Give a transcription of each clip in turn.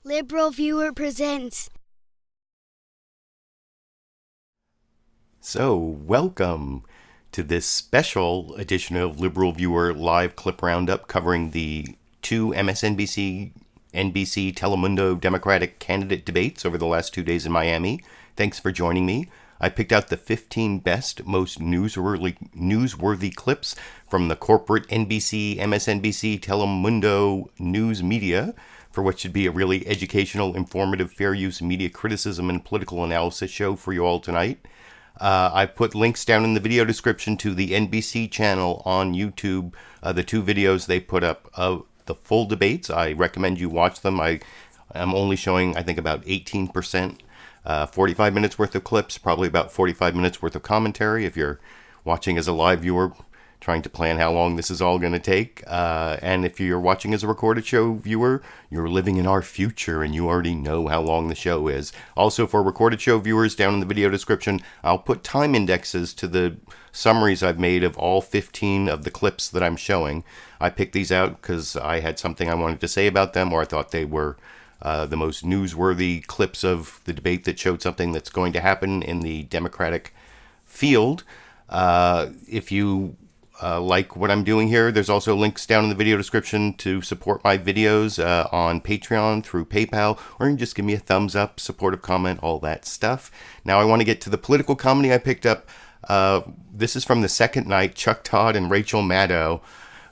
LiberalViewer presents. So, welcome to this special edition of LiberalViewer live clip roundup covering the two MSNBC, NBC, Telemundo Democratic candidate debates over the last 2 days in Miami. Thanks for joining me. I picked out the 15 best, most newsworthy clips from the corporate NBC, MSNBC, Telemundo news media for what should be a really educational, informative, fair use media criticism and political analysis show for you all tonight. I put links down in the video description to the NBC channel on YouTube, the two videos they put up of the full debates. I recommend you watch them. I'm only showing, I think, about 18%, 45 minutes worth of clips, probably about 45 minutes worth of commentary if you're watching as a live viewer, trying to plan how long this is all going to take. And if you're watching as a recorded show viewer, you're living in our future and you already know how long the show is. Also, for recorded show viewers, down in the video description, I'll put time indexes to the summaries I've made of all 15 of the clips that I'm showing. I picked these out because I had something I wanted to say about them, or I thought they were the most newsworthy clips of the debate that showed something that's going to happen in the Democratic field. If you like what I'm doing here, there's also links down in the video description to support my videos on Patreon, through PayPal, or you can just give me a thumbs up, supportive comment, all that stuff. Now I want to get to the political comedy I picked up. This is from the second night. Chuck Todd and Rachel Maddow,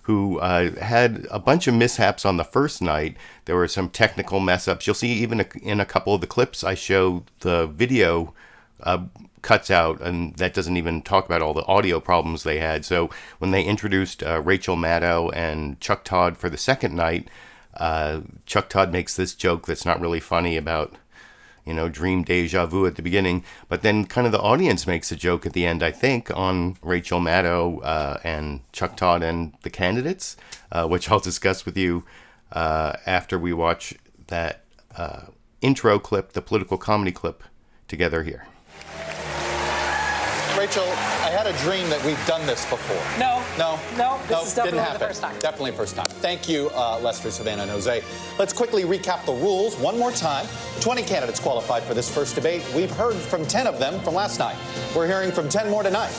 who had a bunch of mishaps on the first night. There were some technical mess-ups. You'll see even in a couple of the clips I show the video cuts out, and that doesn't even talk about all the audio problems they had. So when they introduced Rachel Maddow and Chuck Todd for the second night, Chuck Todd makes this joke that's not really funny about, dream deja vu at the beginning, but then kind of the audience makes a joke at the end, I think, on Rachel Maddow and Chuck Todd and the candidates, which I'll discuss with you after we watch that intro clip, the political comedy clip, together here. Rachel, I had a dream that we've done this before. No. This is definitely didn't happen. the first time. Definitely first time. Thank you, Lester, Savannah, and Jose. Let's quickly recap the rules one more time. 20 candidates qualified for this first debate. We've heard from 10 of them from last night. We're hearing from 10 more tonight.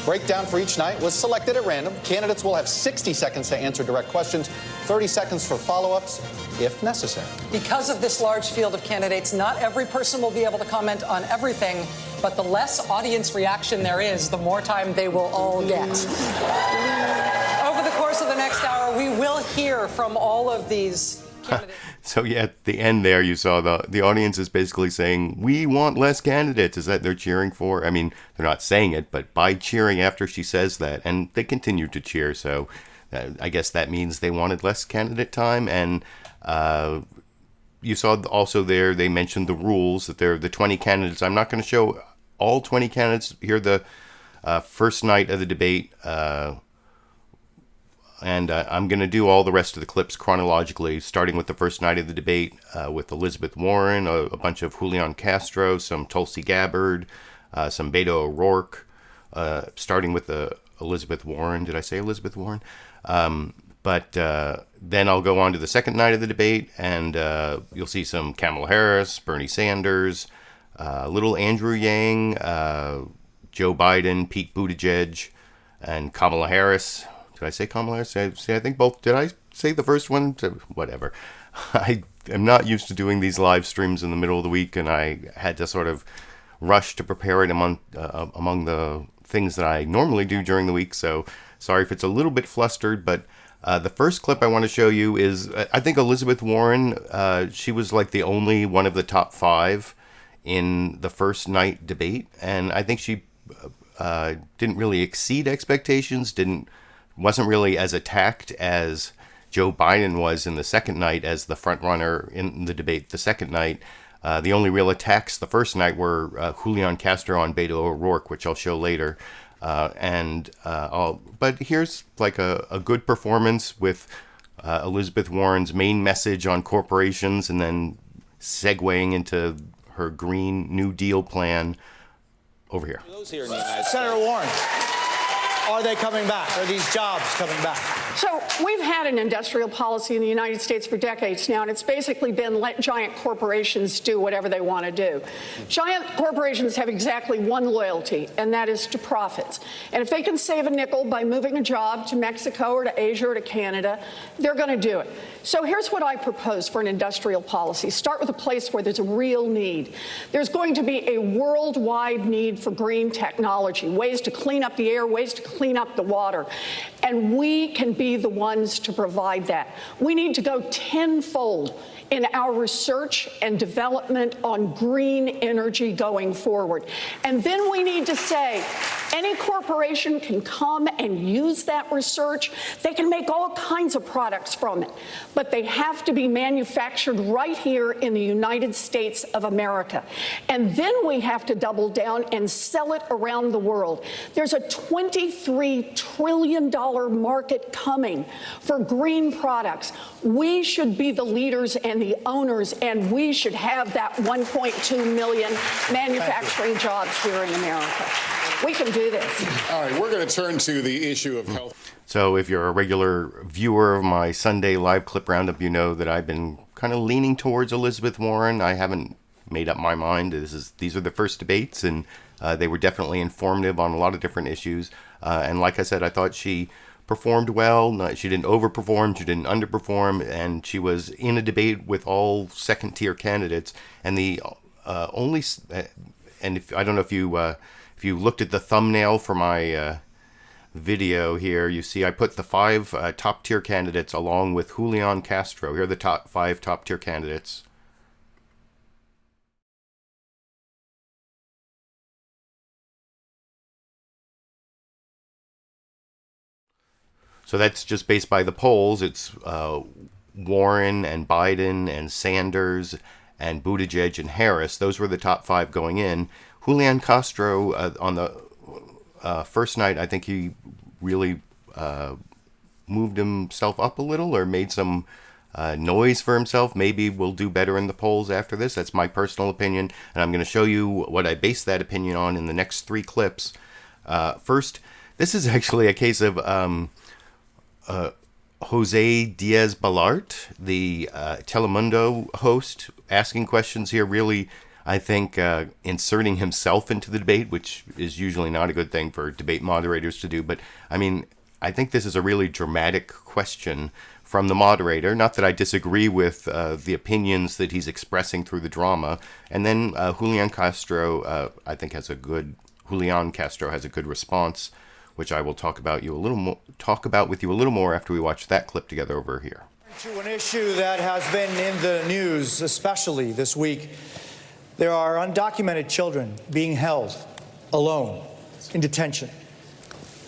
Breakdown for each night was selected at random. Candidates will have 60 seconds to answer direct questions, 30 seconds for follow-ups, if necessary. Because of this large field of candidates, not every person will be able to comment on everything, but the less audience reaction there is, the more time they will all get. Over the course of the next hour, we will hear from all of these candidates. So yeah, at the end there, you saw the audience is basically saying, we want less candidates. Is that they're cheering for? I mean, they're not saying it, but by cheering after she says that, and they continue to cheer. So I guess that means they wanted less candidate time. And you saw also there, they mentioned the rules, that they're the 20 candidates. I'm not going to show all 20 candidates here. The first night of the debate, and I'm going to do all the rest of the clips chronologically, starting with the first night of the debate with Elizabeth Warren, a bunch of Julián Castro, some Tulsi Gabbard, some Beto O'Rourke, starting with Elizabeth Warren. Did I say Elizabeth Warren? But then I'll go on to the second night of the debate, and you'll see some Kamala Harris, Bernie Sanders, little Andrew Yang, Joe Biden, Pete Buttigieg, and Kamala Harris. Did I say Kamala Harris? I think both. Did I say the first one? Whatever. I am not used to doing these live streams in the middle of the week, and I had to sort of rush to prepare it among the things that I normally do during the week. So sorry if it's a little bit flustered, but the first clip I want to show you is, I think Elizabeth Warren, she was like the only one of the top 5 in the first night debate, and I think she didn't really exceed expectations, wasn't really as attacked as Joe Biden was in the second night as the front runner in the debate the second night. The only real attacks the first night were Julián Castro on Beto O'Rourke, which I'll show later. But here's like a good performance with Elizabeth Warren's main message on corporations, and then segueing into her Green New Deal plan over here. Senator Warren, are they coming back? Are these jobs coming back? So we've had an industrial policy in the United States for decades now, and it's basically been let giant corporations do whatever they want to do. Giant corporations have exactly one loyalty, and that is to profits. And if they can save a nickel by moving a job to Mexico or to Asia or to Canada, they're going to do it. So here's what I propose for an industrial policy. Start with a place where there's a real need. There's going to be a worldwide need for green technology, ways to clean up the air, ways to clean up the water. And we can be the ones to provide that. We need to go tenfold in our research and development on green energy going forward. And then we need to say, any corporation can come and use that research. They can make all kinds of products from it, but they have to be manufactured right here in the United States of America. And then we have to double down and sell it around the world. There's a $23 trillion market coming for green products. We should be the leaders and the owners, and we should have that 1.2 million manufacturing jobs here in America. We can do this. All right, we're going to turn to the issue of health. So if you're a regular viewer of my Sunday live clip roundup, you know that I've been kind of leaning towards Elizabeth Warren. I haven't made up my mind. These are the first debates, and they were definitely informative on a lot of different issues. And like I said, I thought she performed well. She didn't overperform, she didn't underperform, and she was in a debate with all second-tier candidates. And the only, and if I don't know if you looked at the thumbnail for my video here, you see I put the 5 top-tier candidates along with Julián Castro. Here are the 5 top-tier candidates. So that's just based by the polls. It's Warren and Biden and Sanders and Buttigieg and Harris. Those were the top 5 going in. Julián Castro, on the first night, I think he really moved himself up a little or made some noise for himself. Maybe we'll do better in the polls after this. That's my personal opinion, and I'm going to show you what I base that opinion on in the next 3 clips. First, this is actually a case of José Díaz-Balart, the Telemundo host, asking questions here, really, I think, inserting himself into the debate, which is usually not a good thing for debate moderators to do. But, I mean, I think this is a really dramatic question from the moderator. Not that I disagree with the opinions that he's expressing through the drama. And then Julián Castro, I think, Julián Castro has a good response, which I will talk about with you a little more after we watch that clip together over here. To an issue that has been in the news, especially this week, there are undocumented children being held alone in detention,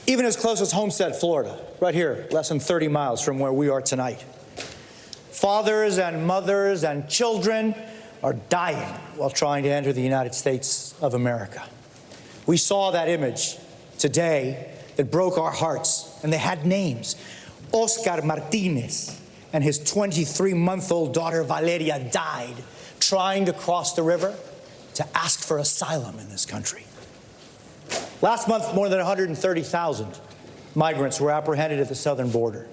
even as close as Homestead, Florida, right here, less than 30 miles from where we are tonight. Fathers and mothers and children are dying while trying to enter the United States of America. We saw that image today that broke our hearts, and they had names. Oscar Martinez and his 23-month-old daughter Valeria died trying to cross the river to ask for asylum in this country. Last month, more than 130,000 migrants were apprehended at the southern border.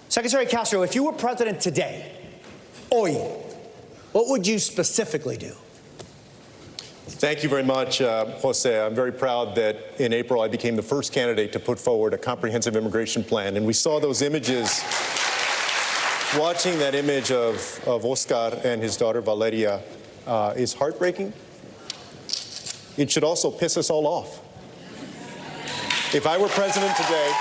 Secretary Castro, if you were president today, hoy, what would you specifically do? Thank you very much, Jose. I'm very proud that in April I became the first candidate to put forward a comprehensive immigration plan. And we saw those images. Watching that image of Oscar and his daughter Valeria is heartbreaking. It should also piss us all off. If I were president today,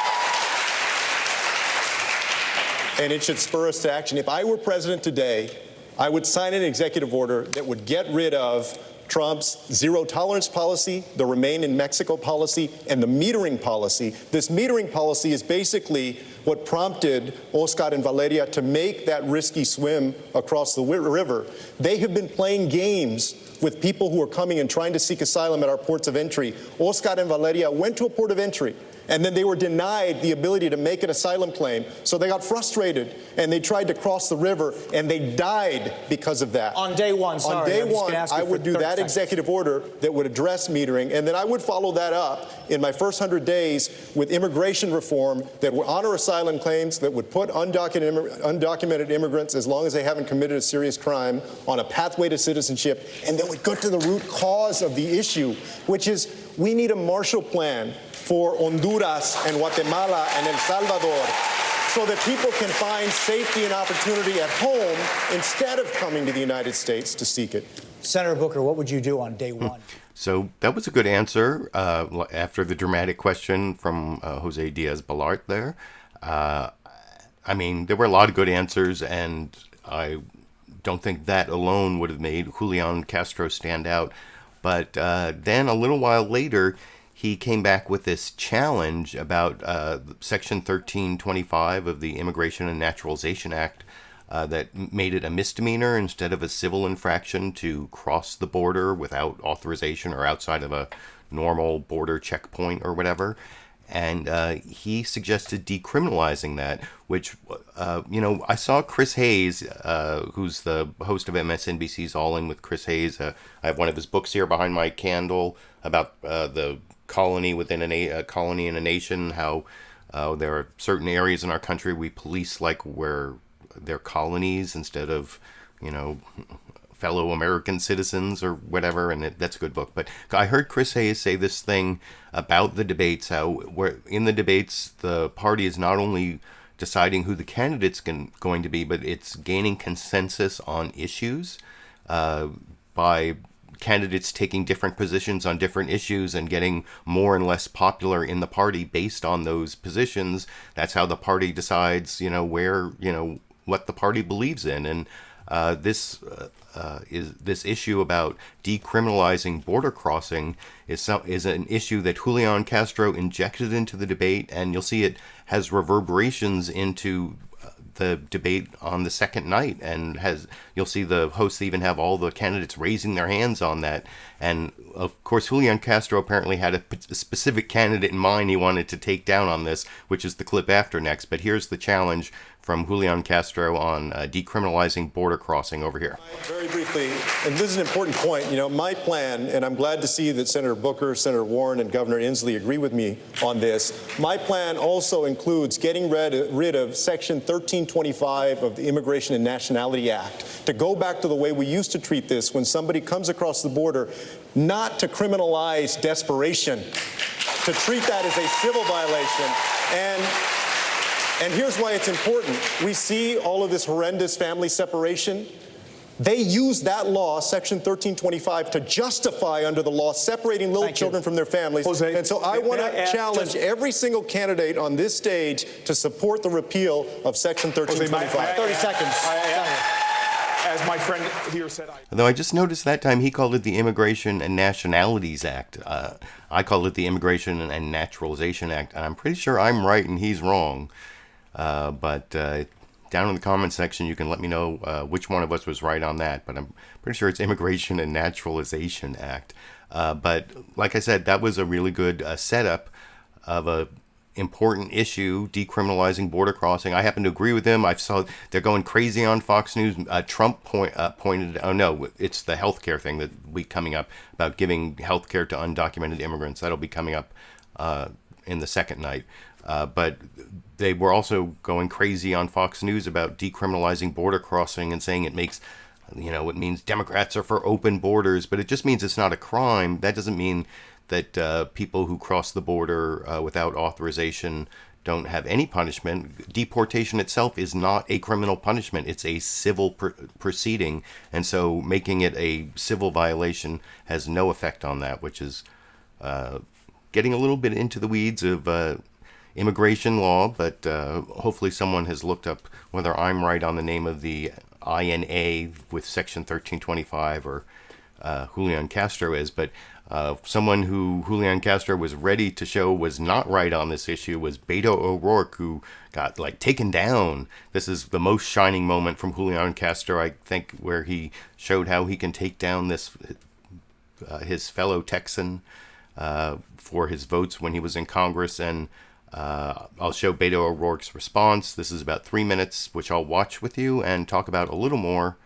and it should spur us to action, if I were president today, I would sign an executive order that would get rid of Trump's zero-tolerance policy, the Remain in Mexico policy, and the metering policy. This metering policy is basically what prompted Oscar and Valeria to make that risky swim across the river. They have been playing games with people who are coming and trying to seek asylum at our ports of entry. Oscar and Valeria went to a port of entry, And then they were denied the ability to make an asylum claim. So they got frustrated and they tried to cross the river and they died because of that. On day one, sorry. On day one, I would do that executive order that would address metering, and then I would follow that up in my first 100 days with immigration reform that would honor asylum claims, that would put undocumented immigrants, as long as they haven't committed a serious crime, on a pathway to citizenship, and then would go to the root cause of the issue, which is we need a Marshall Plan for Honduras and Guatemala and El Salvador so that people can find safety and opportunity at home instead of coming to the United States to seek it. Senator Booker, what would you do on day one? So that was a good answer after the dramatic question from José Díaz-Balart there. I mean, there were a lot of good answers, and I don't think that alone would have made Julián Castro stand out. But then a little while later, he came back with this challenge about Section 1325 of the Immigration and Naturalization Act that made it a misdemeanor instead of a civil infraction to cross the border without authorization or outside of a normal border checkpoint or whatever. And he suggested decriminalizing that, which, I saw Chris Hayes, who's the host of MSNBC's All In with Chris Hayes. I have one of his books here behind my candle about the colony within a colony in a nation, how there are certain areas in our country we police like where they're colonies instead of, fellow American citizens or whatever, and that's a good book. But I heard Chris Hayes say this thing about the debates, how in the debates the party is not only deciding who the candidate's going to be, but it's gaining consensus on issues by candidates taking different positions on different issues and getting more and less popular in the party based on those positions. That's how the party decides, what the party believes in. And this issue about decriminalizing border crossing is an issue that Julián Castro injected into the debate, and you'll see it has reverberations into the debate on the second night, and you'll see the hosts even have all the candidates raising their hands on that. And of course, Julián Castro apparently had a specific candidate in mind he wanted to take down on this, which is the clip after next. But here's the challenge from Julián Castro on decriminalizing border crossing over here. Very briefly, and this is an important point, my plan, and I'm glad to see that Senator Booker, Senator Warren, and Governor Inslee agree with me on this. My plan also includes getting rid of Section 1325 of the Immigration and Nationality Act, to go back to the way we used to treat this when somebody comes across the border, not to criminalize desperation, to treat that as a civil violation. And here's why it's important. We see all of this horrendous family separation. They use that law, Section 1325, to justify under the law separating little children from their families. Jose, and so I want to challenge every single candidate on this stage to support the repeal of Section 1325. 30 seconds. As my friend here said, Though I just noticed that time he called it the Immigration and Nationalities Act. I called it the Immigration and Naturalization Act, and I'm pretty sure I'm right and he's wrong. But down in the comment section, you can let me know which one of us was right on that. But I'm pretty sure it's Immigration and Naturalization Act. But like I said, that was a really good setup of a important issue, decriminalizing border crossing. I happen to agree with him. I saw they're going crazy on Fox News. Trump pointed, oh no, it's the healthcare thing that week coming up about giving healthcare to undocumented immigrants. That'll be coming up in the second night. But they were also going crazy on Fox News about decriminalizing border crossing and saying it makes, it means Democrats are for open borders, but it just means it's not a crime. That doesn't mean that people who cross the border without authorization don't have any punishment. Deportation itself is not a criminal punishment. It's a civil proceeding. And so making it a civil violation has no effect on that, which is getting a little bit into the weeds of immigration law. But hopefully someone has looked up whether I'm right on the name of the INA with Section 1325 or Julián Castro is. But someone who Julián Castro was ready to show was not right on this issue was Beto O'Rourke, who got taken down. This is the most shining moment from Julián Castro, I think, where he showed how he can take down this his fellow Texan for his votes when he was in Congress. And I'll show Beto O'Rourke's response. This is about 3 minutes, which I'll watch with you and talk about a little more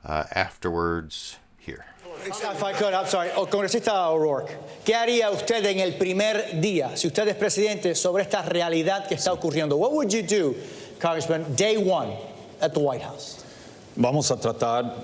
afterwards here. If I could, I'm sorry. Congresista O'Rourke, ¿qué haría usted en el primer día, si usted es presidente, sobre esta realidad que está ocurriendo? What would you do, Congressman, day one at the White House? Vamos a tratar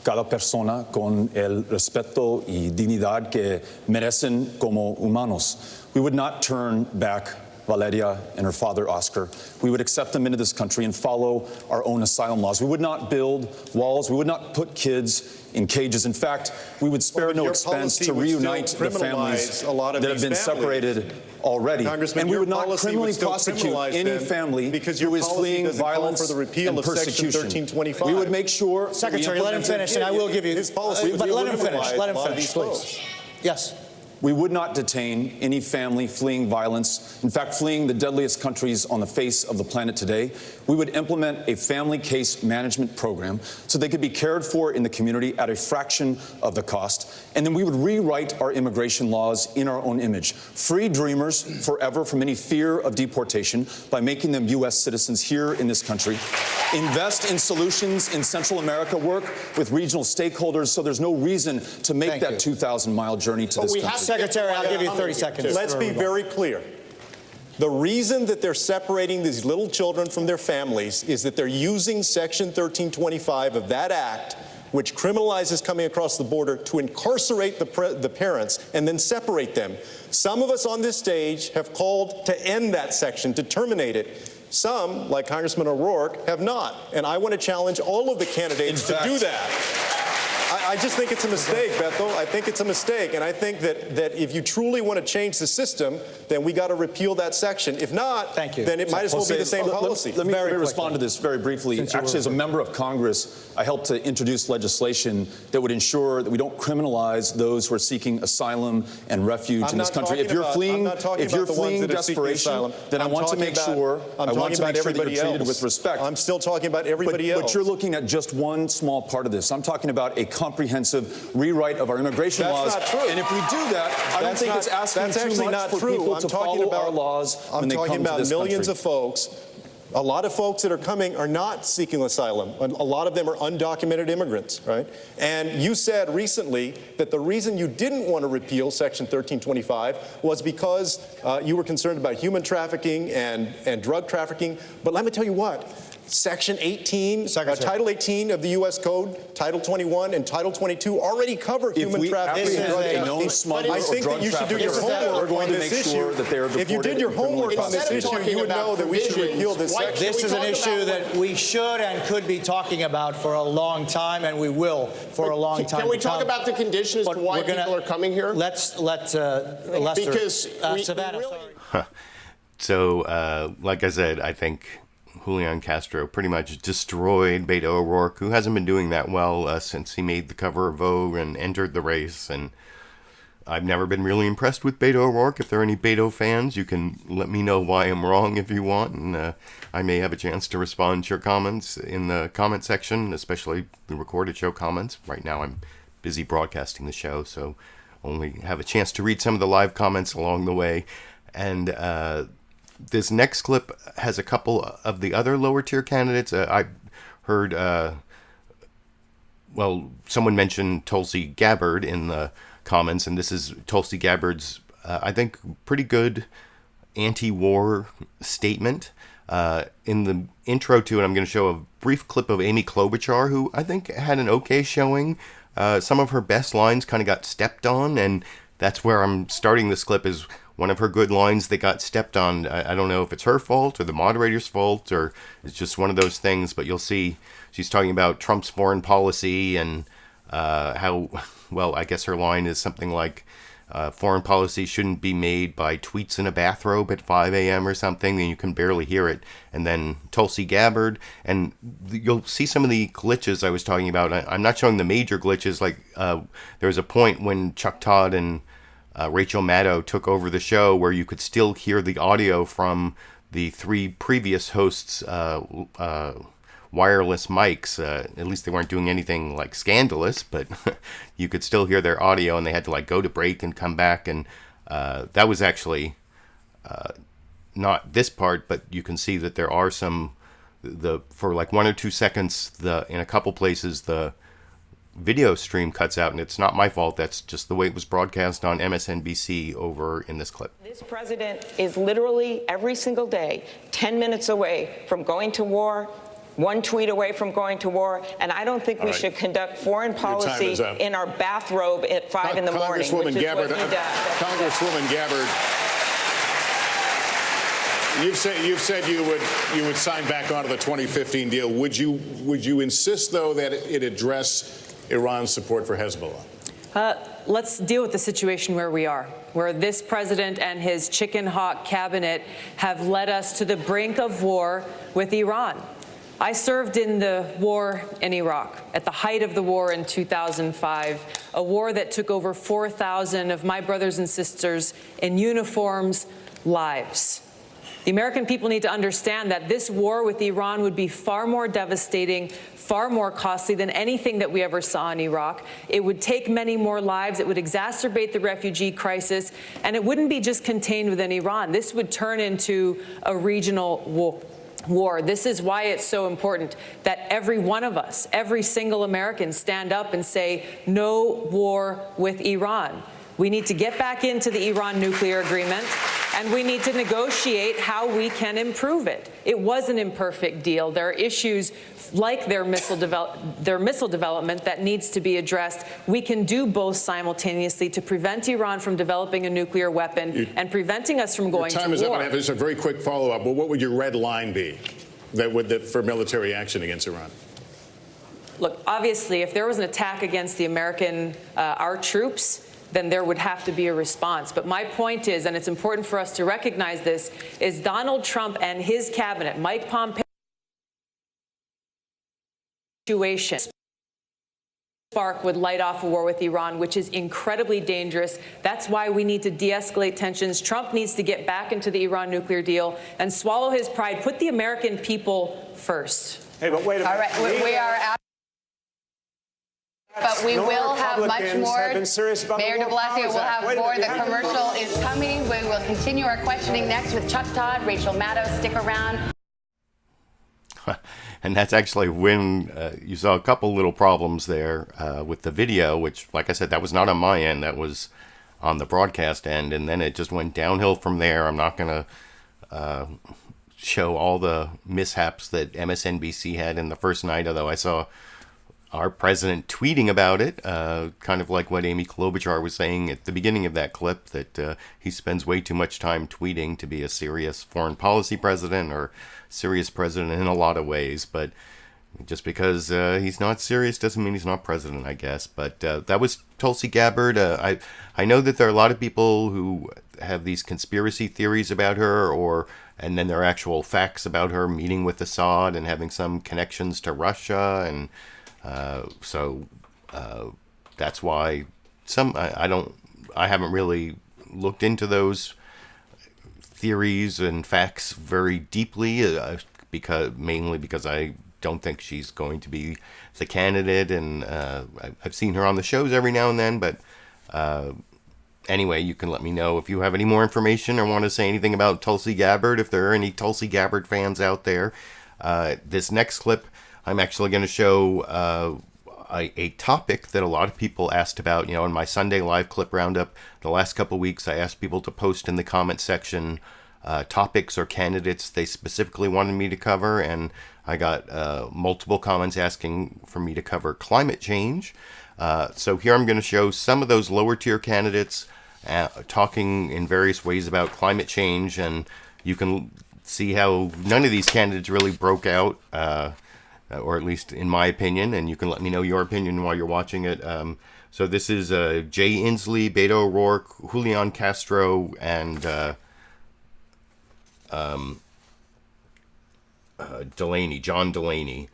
cada persona con el respeto y dignidad que merecen como humanos. We would not turn back Valeria and her father, Oscar. We would accept them into this country and follow our own asylum laws. We would not build walls. We would not put kids in cages. In fact, we would spare no expense to reunite the families that have been separated already. Congressman, and we would not criminally prosecute any family who is fleeing violence for the repeal and of Section persecution. 1325. We would make sure... Secretary, let him finish, and I will give you... His policy but let him finish, please. please. Yes. We would not detain any family fleeing violence, in fact, fleeing the deadliest countries on the face of the planet today. We would implement a family case management program so they could be cared for in the community at a fraction of the cost. And then we would rewrite our immigration laws in our own image. Free dreamers forever from any fear of deportation by making them U.S. citizens here in this country. Invest in solutions in Central America, work with regional stakeholders so there's no reason to make that 2,000-mile journey to this country. Secretary, I'll give you 30 seconds. Let's be very clear. The reason that they're separating these little children from their families is that they're using Section 1325 of that act, which criminalizes coming across the border, to incarcerate the parents and then separate them. Some of us on this stage have called to end that section, to terminate it. Some, like Congressman O'Rourke, have not. And I want to challenge all of the candidates to do that. I just think it's a mistake, Beto. I think it's a mistake. And I think that if you truly want to change the system, then we got to repeal that section. If not, then it might as well be the same policy. Let me respond to this very briefly. Actually, as a member of Congress, I helped to introduce legislation that would ensure that we don't criminalize those who are seeking asylum and refuge in this country. If you're fleeing desperation, then I want to make sure that you're treated with respect. I'm still talking about everybody else. But you're looking at just one small part of this. I'm talking about a comprehensive rewrite of our immigration laws. That's not true. And if we do that, I don't think it's asking too much for people to follow our laws when they come to this country. I'm talking about millions of folks. A lot of folks that are coming are not seeking asylum. A lot of them are undocumented immigrants, right? And you said recently that the reason you didn't want to repeal Section 1325 was because you were concerned about human trafficking and drug trafficking. But let me tell you what. Section 18, Title 18 of the U.S. Code, Title 21, and Title 22 already cover human trafficking and drug trafficking. I think that you should do your homework on this issue. If you did your homework on this issue, you would know that we should repeal this section. This is an issue that we should and could be talking about for a long time, and we will for a long time. Can we talk about the conditions to why people are coming here? Let's let Lester. Because Savannah, sorry. So, like I said, I think Julián Castro pretty much destroyed Beto O'Rourke, who hasn't been doing that well since he made the cover of Vogue and entered the race. And I've never been really impressed with Beto O'Rourke. If there are any Beto fans, you can let me know why I'm wrong if you want, and I may have a chance to respond to your comments in the comment section, especially the recorded show comments. Right now I'm busy broadcasting the show, so only have a chance to read some of the live comments along the way. And this next clip has a couple of the other lower tier candidates. I heard, someone mentioned Tulsi Gabbard in the comments, and this is Tulsi Gabbard's, I think, pretty good anti-war statement. In the intro to it, I'm going to show a brief clip of Amy Klobuchar, who I think had an okay showing. Some of her best lines kind of got stepped on, and that's where I'm starting this clip, is one of her good lines that got stepped on. I don't know if it's her fault or the moderator's fault or it's just one of those things, but you'll see she's talking about Trump's foreign policy and how, well, I guess her line is something like, foreign policy shouldn't be made by tweets in a bathrobe at 5 a.m. or something, and you can barely hear it. And then Tulsi Gabbard, and you'll see some of the glitches I was talking about. I'm not showing the major glitches. Like there was a point when Chuck Todd and Rachel Maddow took over the show where you could still hear the audio from the three previous hosts' wireless mics. At least they weren't doing anything like scandalous, but you could still hear their audio, and they had to like go to break and come back. And That was actually not this part, but you can see that there are some, for like 1 or 2 seconds, in a couple places, the video stream cuts out, and it's not my fault. That's just the way it was broadcast on MSNBC over in this clip. This president is literally every single day 10 minutes away from going to war, one tweet away from going to war, and I don't think we should conduct foreign policy in our bathrobe at 5 in the morning. Congresswoman Gabbard, Congresswoman Gabbard, you've said you would sign back onto the 2015 deal. Would you insist, though, that it address Iran's support for Hezbollah? Let's deal with the situation where we are, where this president and his chicken hawk cabinet have led us to the brink of war with Iran. I served in the war in Iraq at the height of the war in 2005, a war that took over 4,000 of my brothers and sisters in uniforms' lives. The American people need to understand that this war with Iran would be far more devastating, far more costly than anything that we ever saw in Iraq. It would take many more lives. It would exacerbate the refugee crisis. And it wouldn't be just contained within Iran. This would turn into a regional war. This is why it's so important that every one of us, every single American, stand up and say, no war with Iran. We need to get back into the Iran nuclear agreement, and we need to negotiate how we can improve it. It was an imperfect deal. There are issues like their missile development that needs to be addressed. We can do both simultaneously to prevent Iran from developing a nuclear weapon and preventing us from going to war. Time is up. I have just a very quick follow-up. Well, what would your red line be for military action against Iran? Look, obviously, if there was an attack against the our troops, then there would have to be a response. But my point is, and it's important for us to recognize this, is Donald Trump and his cabinet, Mike Pompeo, situation spark would light off a war with Iran, which is incredibly dangerous. That's why we need to de-escalate tensions. Trump needs to get back into the Iran nuclear deal and swallow his pride, put the American people first. Hey, but wait a minute. All right, we are out. But we will have much more. Mayor de Blasio will have more. The commercial is coming. We will continue our questioning next with Chuck Todd, Rachel Maddow. Stick around. And that's actually when you saw a couple little problems there with the video, which, like I said, that was not on my end. That was on the broadcast end. And then it just went downhill from there. I'm not going to show all the mishaps that MSNBC had in the first night, although I saw our president tweeting about it, kind of like what Amy Klobuchar was saying at the beginning of that clip, that he spends way too much time tweeting to be a serious foreign policy president or serious president in a lot of ways. But just because he's not serious doesn't mean he's not president, I guess. But that was Tulsi Gabbard. I know that there are a lot of people who have these conspiracy theories about her, and then there are actual facts about her meeting with Assad and having some connections to Russia, and so that's why I haven't really looked into those theories and facts very deeply, mainly because I don't think she's going to be the candidate, and I've seen her on the shows every now and then, but anyway, you can let me know if you have any more information or want to say anything about Tulsi Gabbard, if there are any Tulsi Gabbard fans out there. This next clip, I'm actually going to show a topic that a lot of people asked about. In my Sunday live clip roundup, the last couple weeks, I asked people to post in the comment section topics or candidates they specifically wanted me to cover, and I got multiple comments asking for me to cover climate change. So here I'm going to show some of those lower tier candidates talking in various ways about climate change, and you can see how none of these candidates really broke out, or at least in my opinion, and you can let me know your opinion while you're watching it. So this is Jay Inslee, Beto O'Rourke, Julián Castro, and Delaney, John Delaney.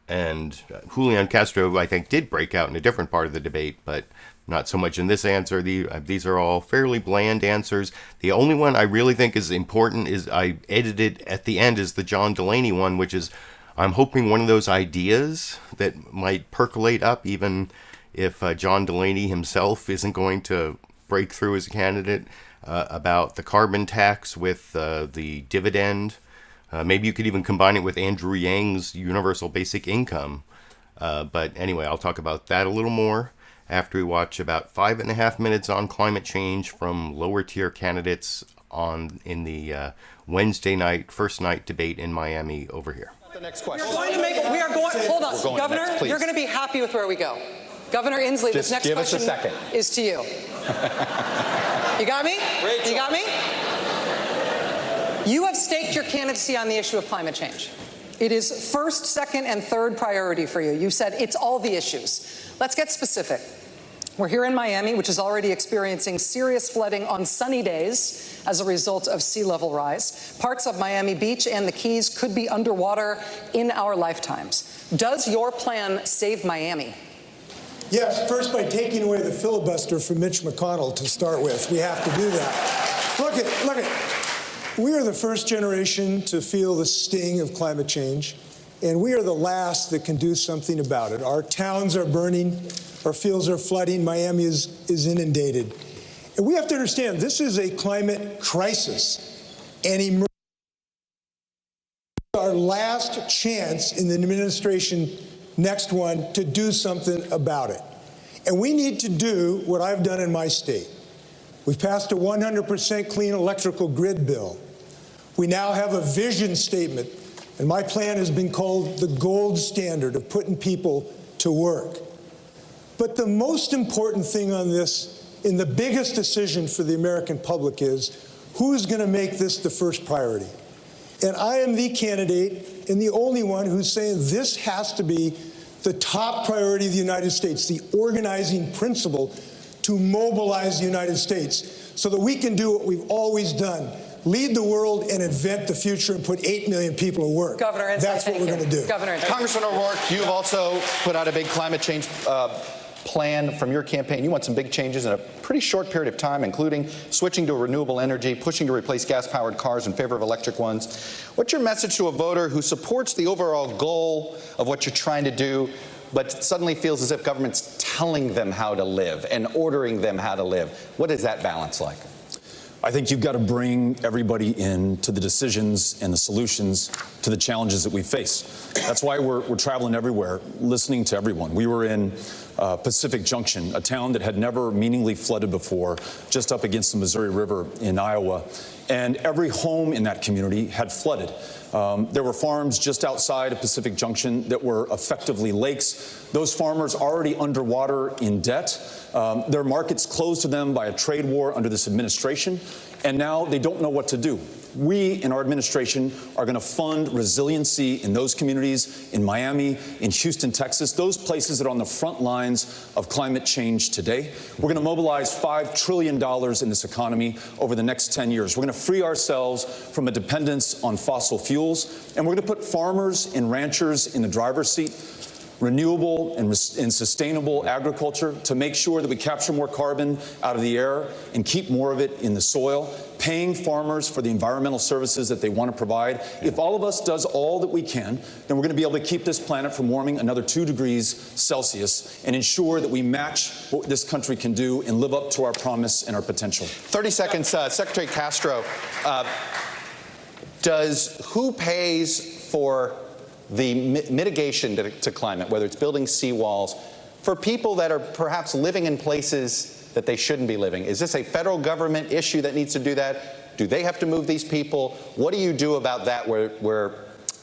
And Julián Castro, I think, did break out in a different part of the debate, but not so much in this answer. These are all fairly bland answers. The only one I really think is important is I edited at the end is the John Delaney one, which is I'm hoping one of those ideas that might percolate up, even if John Delaney himself isn't going to breakthrough as a candidate, about the carbon tax with the dividend. Maybe you could even combine it with Andrew Yang's universal basic income. But anyway, I'll talk about that a little more after we watch about 5.5 minutes on climate change from lower tier candidates in the Wednesday night, first night debate in Miami over here. The next question. Hold on, Governor, next, you're going to be happy with where we go. Governor Inslee, this next question is to you. You got me? Rachel. You got me? You have staked your candidacy on the issue of climate change. It is first, second, and third priority for you. You said it's all the issues. Let's get specific. We're here in Miami, which is already experiencing serious flooding on sunny days as a result of sea level rise. Parts of Miami Beach and the Keys could be underwater in our lifetimes. Does your plan save Miami? Yes, first by taking away the filibuster from Mitch McConnell to start with. We have to do that. Look at, we are the first generation to feel the sting of climate change, and we are the last that can do something about it. Our towns are burning, our fields are flooding, Miami is inundated. And we have to understand, this is a climate crisis, and our last chance in the administration, next one, to do something about it. And we need to do what I've done in my state. We've passed a 100% clean electrical grid bill. We now have a vision statement, and my plan has been called the gold standard of putting people to work. But the most important thing on this, and the biggest decision for the American public, is who's going to make this the first priority. And I am the candidate and the only one who's saying this has to be the top priority of the United States, the organizing principle to mobilize the United States so that we can do what we've always done, lead the world and invent the future and put 8 million people to work. Governor Inslee, that's what we're going to do. Governor Inslee. Congressman O'Rourke, you've also put out a big climate change plan from your campaign. You want some big changes in a pretty short period of time, including switching to renewable energy, pushing to replace gas-powered cars in favor of electric ones. What's your message to a voter who supports the overall goal of what you're trying to do, but suddenly feels as if government's telling them how to live and ordering them how to live? What is that balance like? I think you've got to bring everybody in to the decisions and the solutions to the challenges that we face. That's why we're traveling everywhere, listening to everyone. We were in Pacific Junction, a town that had never meaningfully flooded before, just up against the Missouri River in Iowa. And every home in that community had flooded. There were farms just outside of Pacific Junction that were effectively lakes. Those farmers already underwater in debt. Their markets closed to them by a trade war under this administration, and now they don't know what to do. We, in our administration, are going to fund resiliency in those communities, in Miami, in Houston, Texas, those places that are on the front lines of climate change today. We're going to mobilize $5 trillion in this economy over the next 10 years. We're going to free ourselves from a dependence on fossil fuels, and we're going to put farmers and ranchers in the driver's seat, renewable and sustainable agriculture to make sure that we capture more carbon out of the air and keep more of it in the soil, paying farmers for the environmental services that they want to provide. If all of us does all that we can, then we're going to be able to keep this planet from warming another 2 degrees Celsius and ensure that we match what this country can do and live up to our promise and our potential. 30 seconds. Secretary Castro, who pays for the mitigation to climate, whether it's building seawalls, for people that are perhaps living in places that they shouldn't be living? Is this a federal government issue that needs to do that? Do they have to move these people? What do you do about that where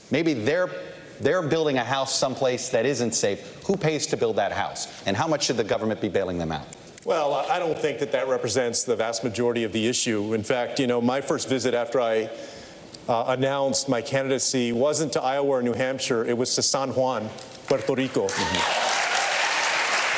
maybe they're building a house someplace that isn't safe? Who pays to build that house? And how much should the government be bailing them out? Well, I don't think that represents the vast majority of the issue. In fact, my first visit after I announced my candidacy wasn't to Iowa or New Hampshire, it was to San Juan, Puerto Rico.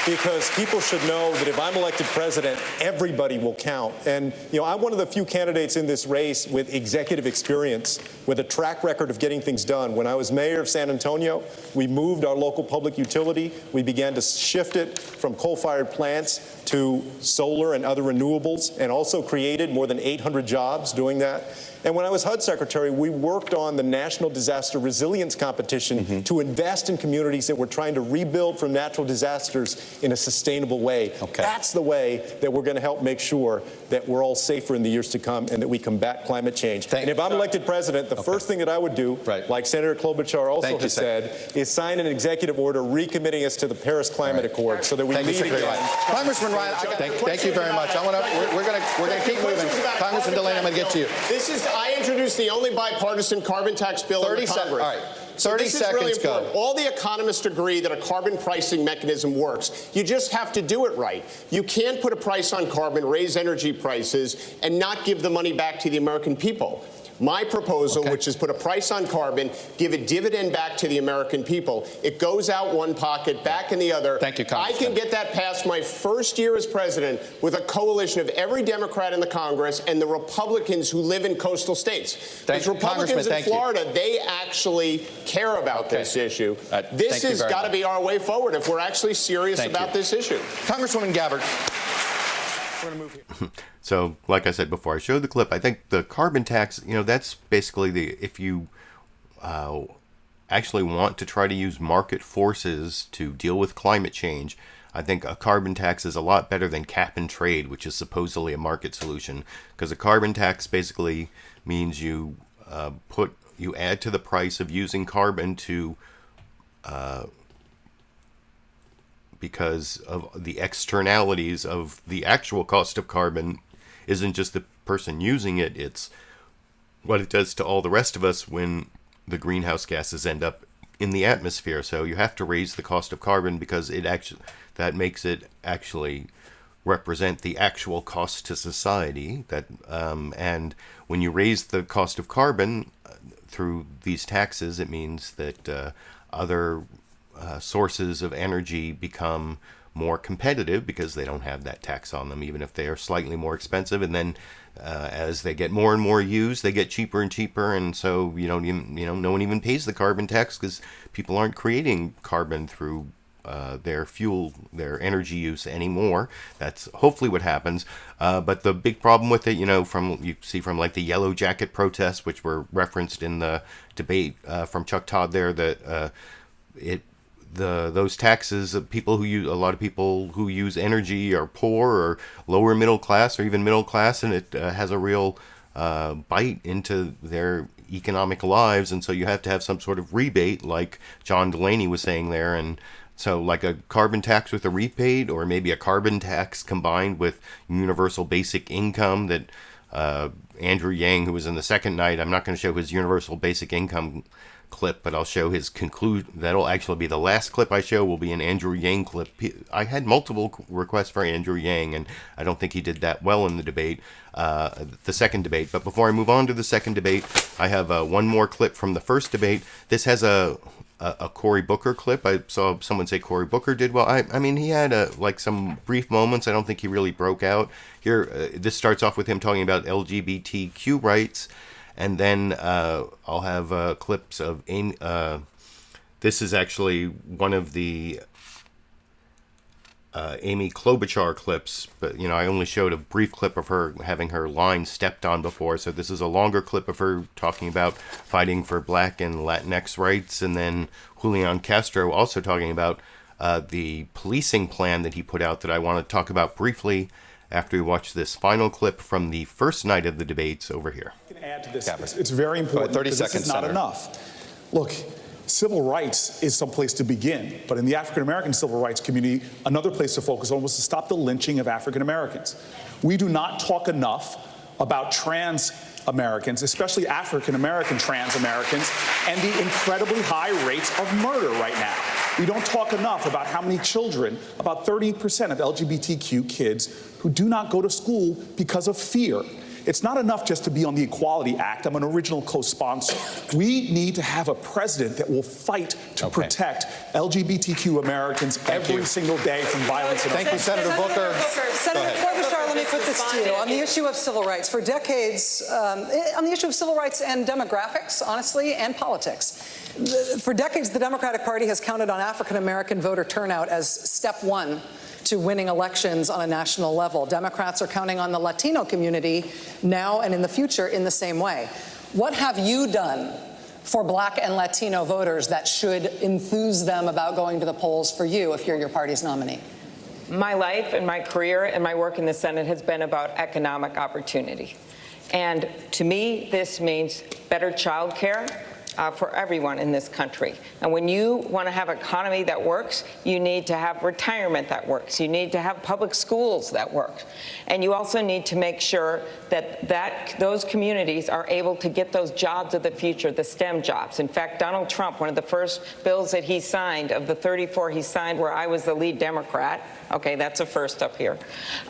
Because people should know that if I'm elected president, everybody will count. And, I'm one of the few candidates in this race with executive experience, with a track record of getting things done. When I was mayor of San Antonio, we moved our local public utility. We began to shift it from coal-fired plants to solar and other renewables, and also created more than 800 jobs doing that. And when I was HUD Secretary, we worked on the National Disaster Resilience Competition to invest in communities that were trying to rebuild from natural disasters in a sustainable way. That's the way that we're going to help make sure that we're all safer in the years to come and that we combat climate change. And if I'm elected president, the first thing that I would do, like Senator Klobuchar also has said, is sign an executive order recommitting us to the Paris Climate Accord so that we lead again. Congressman Ryan, thank you very much. We're going to keep moving. Congressman Delaney, I'm going to get to you. I introduced the only bipartisan carbon tax bill in the Congress. All right. 30 seconds, go. All the economists agree that a carbon pricing mechanism works. You just have to do it right. You can't put a price on carbon, raise energy prices, and not give the money back to the American people. My proposal, which is put a price on carbon, give a dividend back to the American people. It goes out one pocket, back in the other. Thank you, Congressman. I can get that passed my first year as president with a coalition of every Democrat in the Congress and the Republicans who live in coastal states. Because Republicans in Florida, they actually care about this issue. This has got to be our way forward if we're actually serious about this issue. Congresswoman Gabbard. We're going to move here. So, like I said before, I showed the clip. I think the carbon tax, that's basically if you actually want to try to use market forces to deal with climate change, I think a carbon tax is a lot better than cap and trade, which is supposedly a market solution. Because a carbon tax basically means you add to the price of using carbon to because of the externalities of the actual cost of carbon isn't just the person using it, it's what it does to all the rest of us when the greenhouse gases end up in the atmosphere. So you have to raise the cost of carbon because that makes it actually represent the actual cost to society. And when you raise the cost of carbon through these taxes, it means that other sources of energy become more competitive because they don't have that tax on them, even if they are slightly more expensive. And then as they get more and more used, they get cheaper and cheaper. And so no one even pays the carbon tax because people aren't creating carbon through their energy use anymore. That's hopefully what happens. But the big problem with it, you see from like the Yellow Jacket protests, which were referenced in the debate from Chuck Todd there, that those taxes of a lot of people who use energy are poor or lower middle class or even middle class, and it has a real bite into their economic lives. And so you have to have some sort of rebate, like John Delaney was saying there. And so like a carbon tax with a rebate, or maybe a carbon tax combined with universal basic income that Andrew Yang, who was in the second night, I'm not going to show his universal basic income clip, but I'll show his that'll actually be the last clip I show, will be an Andrew Yang clip. I had multiple requests for Andrew Yang, and I don't think he did that well in the debate, the second debate. But before I move on to the second debate, I have one more clip from the first debate. This has a Cory Booker clip. I saw someone say Cory Booker did well. I mean, he had some brief moments. I don't think he really broke out. Here, this starts off with him talking about LGBTQ rights. And then I'll have clips of Amy. This is actually one of the Amy Klobuchar clips, but I only showed a brief clip of her having her line stepped on before. So this is a longer clip of her talking about fighting for Black and Latinx rights, and then Julián Castro also talking about the policing plan that he put out that I want to talk about briefly after we watch this final clip from the first night of the debates over here. Add to this. It's very important. 30 because seconds, this is not Senator. enough. Look, civil rights is some place to begin, but in the African American civil rights community, another place to focus on was to stop the lynching of African Americans. We do not talk enough about trans Americans, especially African American trans Americans, and the incredibly high rates of murder right now. We don't talk enough about how many children, about 30% of LGBTQ kids, who do not go to school because of fear. It's not enough just to be on the Equality Act. I'm an original co-sponsor. We need to have a president that will fight to protect LGBTQ Americans every single day from violence. Thank you, Senator Booker. Senator Klobuchar, let me put this to you. On the issue of civil rights, for decades, on the issue of civil rights and demographics, honestly, and politics, for decades, the Democratic Party has counted on African American voter turnout as step one to winning elections on a national level. Democrats are counting on the Latino community now and in the future in the same way. What have you done for Black and Latino voters that should enthuse them about going to the polls for you if you're your party's nominee? My life and my career and my work in the Senate has been about economic opportunity. And to me, this means better child care for everyone in this country. And when you want to have an economy that works, you need to have retirement that works. You need to have public schools that work. And you also need to make sure that those communities are able to get those jobs of the future, the STEM jobs. In fact, Donald Trump, one of the first bills that he signed, of the 34 he signed where I was the lead Democrat, okay, that's a first up here,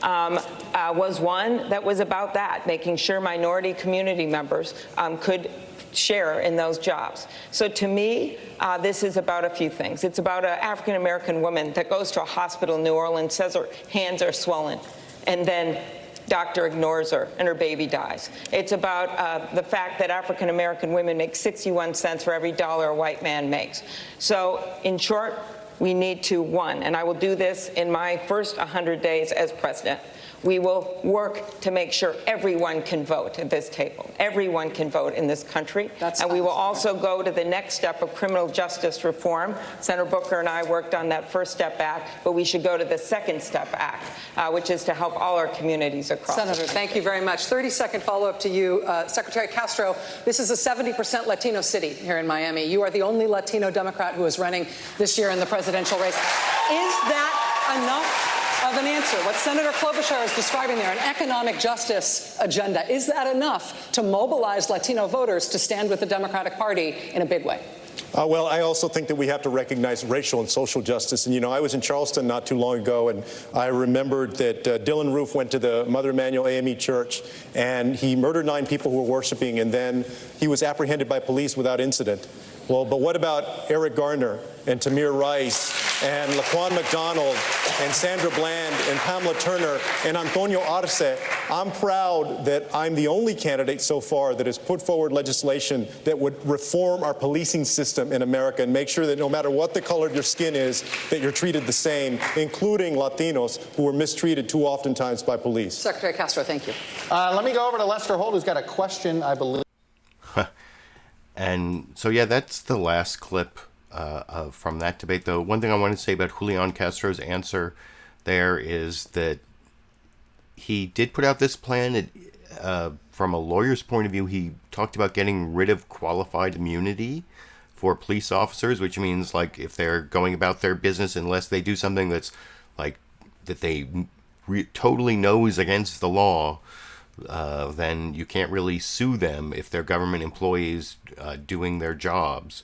was one that was about that, making sure minority community members could share in those jobs. So to me, this is about a few things. It's about an African-American woman that goes to a hospital in New Orleans, says her hands are swollen, and then doctor ignores her and her baby dies. It's about the fact that African-American women make 61 cents for every dollar a white man makes. So in short, we need to, one, and I will do this in my first 100 days as president, we will work to make sure everyone can vote at this table. Everyone can vote in this country. And we will also go to the next step of criminal justice reform. Senator Booker and I worked on that First Step Act, but we should go to the Second Step Act, which is to help all our communities across. Senator, thank you very much. 30-second follow-up to you. Secretary Castro, this is a 70% Latino city here in Miami. You are the only Latino Democrat who is running this year in the presidential race. Is that enough of an answer? What Senator Klobuchar is describing there, an economic justice agenda, is that enough to mobilize Latino voters to stand with the Democratic Party in a big way? Well, I also think that we have to recognize racial and social justice. And, you know, I was in Charleston not too long ago, and I remembered that Dylan Roof went to the Mother Emanuel AME Church, and he murdered 9 people who were worshiping, and then he was apprehended by police without incident. Well, but what about Eric Garner and Tamir Rice and Laquan McDonald and Sandra Bland and Pamela Turner and Antonio Arce? I'm proud that I'm the only candidate so far that has put forward legislation that would reform our policing system in America and make sure that no matter what the color of your skin is, that you're treated the same, including Latinos who were mistreated too oftentimes by police. Secretary Castro, thank you. Let me go over to Lester Holt, who's got a question, I believe. And so, yeah, that's the last clip from that debate. Though one thing I want to say about Julián Castro's answer there is that he did put out this plan. From a lawyer's point of view, he talked about getting rid of qualified immunity for police officers, which means, like, if they're going about their business, unless they do something that's, like, that they totally know is against the law, then you can't really sue them if they're government employees doing their jobs.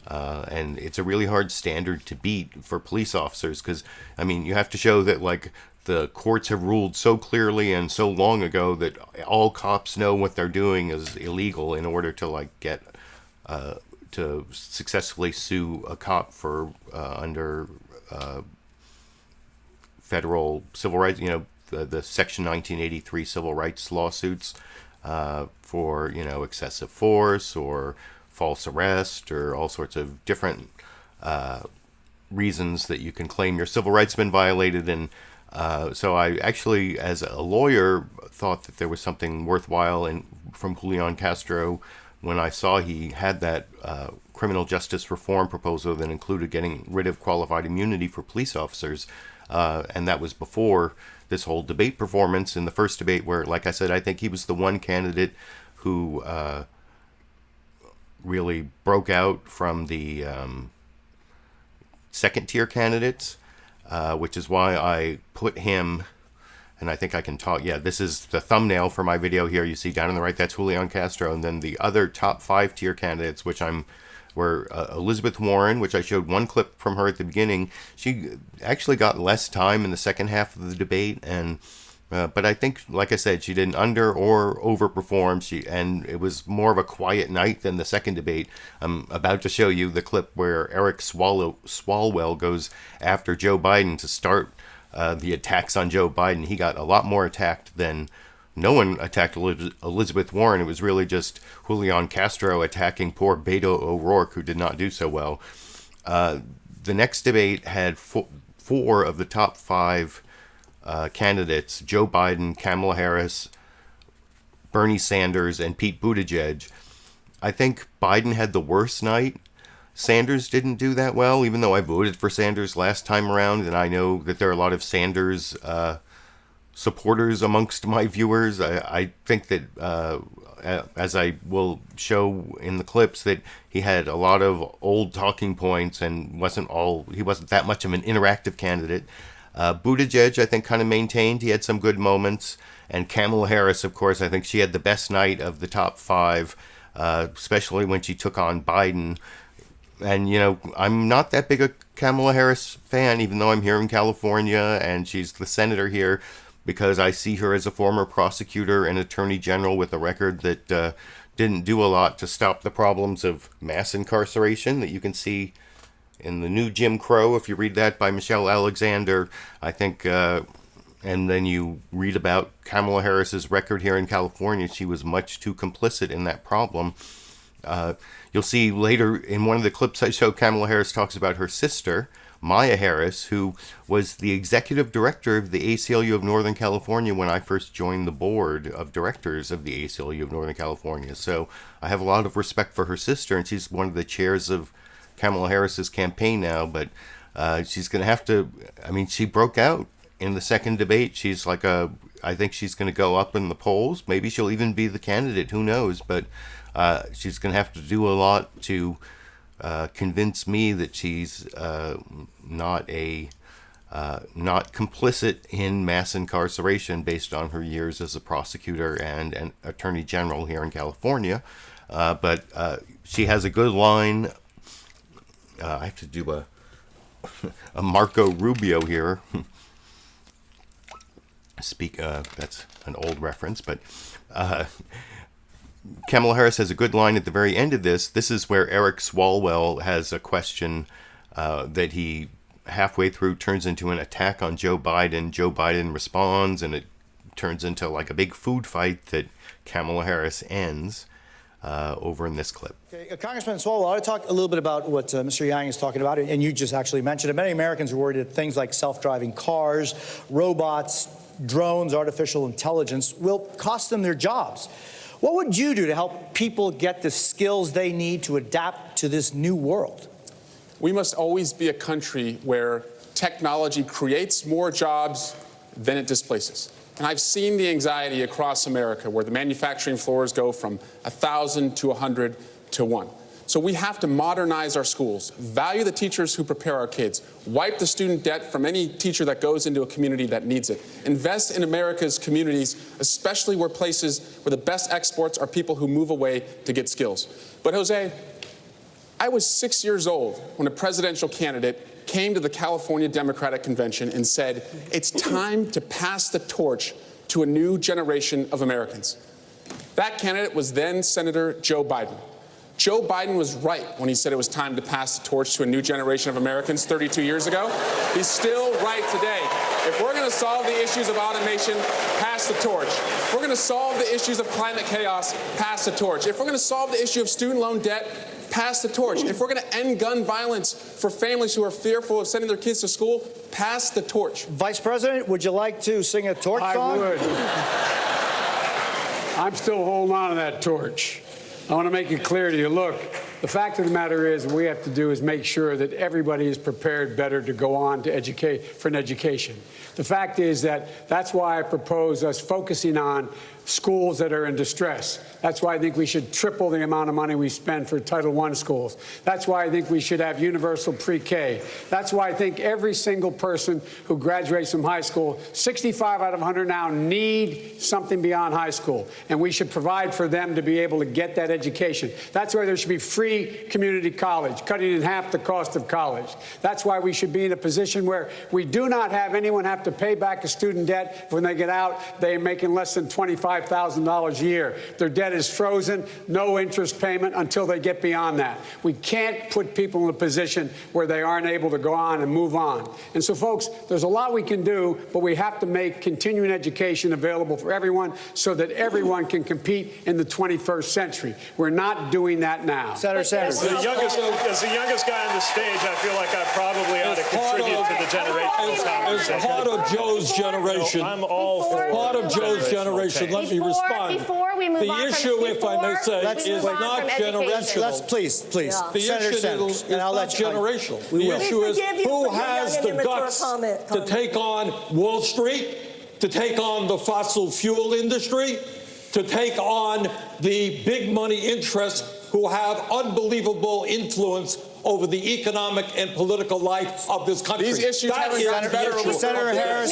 And it's a really hard standard to beat for police officers because, I mean, you have to show that, like, the courts have ruled so clearly and so long ago that all cops know what they're doing is illegal in order to, like, get to successfully sue a cop for under federal civil rights, you know, the Section 1983 civil rights lawsuits for, you know, excessive force or false arrest or all sorts of different reasons that you can claim your civil rights have been violated. And so I actually, as a lawyer, thought that there was something worthwhile from Julián Castro when I saw he had that criminal justice reform proposal that included getting rid of qualified immunity for police officers. And that was before this whole debate performance in the first debate where, like I said, I think he was the one candidate who really broke out from the second-tier candidates, which is why I put him, and I think I can talk, yeah, this is the thumbnail for my video here. You see down on the right, that's Julián Castro, and then the other top 5-tier candidates, which were Elizabeth Warren, which I showed one clip from her at the beginning. She actually got less time in the second half of the debate, and but I think, like I said, she didn't under or overperform. And it was more of a quiet night than the second debate. I'm about to show you the clip where Eric Swalwell goes after Joe Biden to start the attacks on Joe Biden. He got a lot more attacked than. No one attacked Elizabeth Warren. It was really just Julián Castro attacking poor Beto O'Rourke, who did not do so well. The next debate had 4 of the top 5 candidates, Joe Biden, Kamala Harris, Bernie Sanders, and Pete Buttigieg. I think Biden had the worst night. Sanders didn't do that well, even though I voted for Sanders last time around, and I know that there are a lot of Sanders supporters amongst my viewers. I think that, as I will show in the clips, that he had a lot of old talking points and he wasn't that much of an interactive candidate. Buttigieg, I think, kind of maintained. He had some good moments. And Kamala Harris, of course, I think she had the best night of the top 5, especially when she took on Biden. And, you know, I'm not that big a Kamala Harris fan, even though I'm here in California and she's the senator here, because I see her as a former prosecutor and attorney general with a record that didn't do a lot to stop the problems of mass incarceration that you can see in The New Jim Crow, if you read that by Michelle Alexander. I think, and then you read about Kamala Harris's record here in California. She was much too complicit in that problem. You'll see later in one of the clips I show, Kamala Harris talks about her sister, Maya Harris, who was the executive director of the ACLU of Northern California when I first joined the board of directors of the ACLU of Northern California. So I have a lot of respect for her sister, and she's one of the chairs of Kamala Harris's campaign now, but she's going to have to, I mean, she broke out in the second debate. She's like I think she's going to go up in the polls. Maybe she'll even be the candidate, who knows, but she's going to have to do a lot to convince me that she's not complicit in mass incarceration based on her years as a prosecutor and an attorney general here in California. But she has a good line. I have to do a Marco Rubio here. That's an old reference, but Kamala Harris has a good line at the very end of this. This is where Eric Swalwell has a question that he halfway through turns into an attack on Joe Biden. Joe Biden responds, and it turns into like a big food fight that Kamala Harris ends over in this clip. Okay, Congressman Swalwell, I want to talk a little bit about what Mr. Yang is talking about, and you just actually mentioned it. Many Americans are worried that things like self-driving cars, robots, drones, artificial intelligence will cost them their jobs. What would you do to help people get the skills they need to adapt to this new world? We must always be a country where technology creates more jobs than it displaces. And I've seen the anxiety across America where the manufacturing floors go from 1,000 to 100 to 1. So we have to modernize our schools, value the teachers who prepare our kids, wipe the student debt from any teacher that goes into a community that needs it, invest in America's communities, especially where the best exports are people who move away to get skills. But Jose, I was 6 years old when a presidential candidate came to the California Democratic Convention and said, it's time to pass the torch to a new generation of Americans. That candidate was then Senator Joe Biden. Joe Biden was right when he said it was time to pass the torch to a new generation of Americans 32 years ago. He's still right today. If we're going to solve the issues of automation, pass the torch. If we're going to solve the issues of climate chaos, pass the torch. If we're going to solve the issue of student loan debt, pass the torch. If we're going to end gun violence for families who are fearful of sending their kids to school, pass the torch. Vice President, would you like to sing a torch song? I would. I'm still holding on to that torch. I want to make it clear to you, look, the fact of the matter is what we have to do is make sure that everybody is prepared better to go on to educate for an education. The fact is that's why I propose us focusing on schools that are in distress. That's why I think we should triple the amount of money we spend for Title I schools. That's why I think we should have universal pre-K. That's why I think every single person who graduates from high school, 65 out of 100 now, need something beyond high school. And we should provide for them to be able to get that education. That's why there should be free community college, cutting in half the cost of college. That's why we should be in a position where we do not have anyone have to pay back a student debt when they get out. They're making less than $25,000 a year. Their debt is frozen, no interest payment until they get beyond that. We can't put people in a position where they aren't able to go on and move on. And so, folks, there's a lot we can do, but we have to make continuing education available for everyone so that everyone can compete in the 21st century. We're not doing that now. Senator Senator Sanders. As the youngest guy on the stage, I feel like I probably ought to contribute to the generational conversation. As part of Joe's generation, I'm all for part of Joe's generation. Let me respond. Before we move the on issue, if I may say, is not generational. Let's please. The Senator issue Sanders, is not generational. We The will. issue is who has the guts to take on Wall Street, to take on the fossil fuel industry, to take on the big money interests who have unbelievable influence over the economic and political life of this country. These issues haven't gotten better over Senator Harris,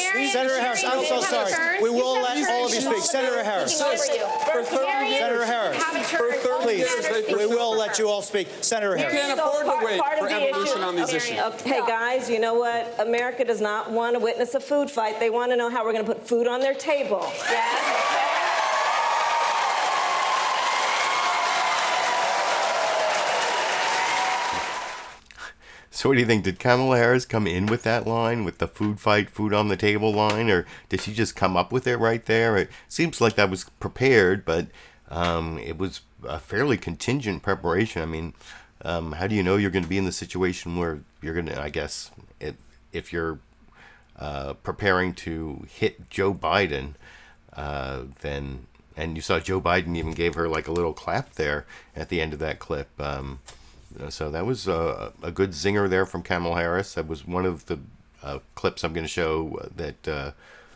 I'm so sorry. We will let all of you speak. Senator Harris. Senator Harris. Please, we will let you all speak. Senator Harris. We can't afford to wait for evolution on these issues. Hey, guys, you know what? America does not want to witness a food fight. They want to know how we're going to put food on their table. Yes? So what do you think? Did Kamala Harris come in with that line, with the food fight, food on the table line, or did she just come up with it right there? It seems like that was prepared, but it was a fairly contingent preparation. I mean, how do you know you're going to be in the situation where you're going to, I guess, if you're preparing to hit Joe Biden, then, and you saw Joe Biden even gave her like a little clap there at the end of that clip. So that was a good zinger there from Kamala Harris. That was one of the clips I'm going to show that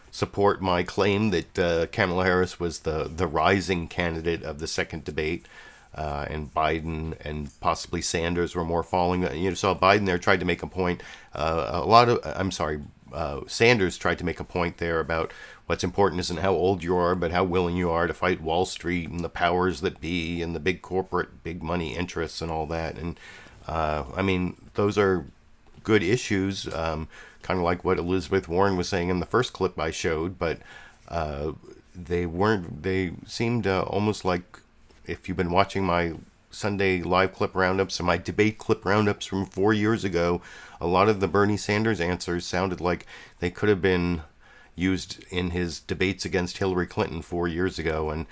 support my claim that Kamala Harris was the rising candidate of the second debate, and Biden and possibly Sanders were more falling. You saw Biden there tried to make a point. Sanders tried to make a point there about what's important isn't how old you are, but how willing you are to fight Wall Street and the powers that be and the big corporate, big money interests and all that. And I mean, those are good issues, kind of like what Elizabeth Warren was saying in the first clip I showed, but they seemed almost like, if you've been watching my Sunday live clip roundups and my debate clip roundups from 4 years ago, a lot of the Bernie Sanders answers sounded like they could have been used in his debates against Hillary Clinton 4 years ago, and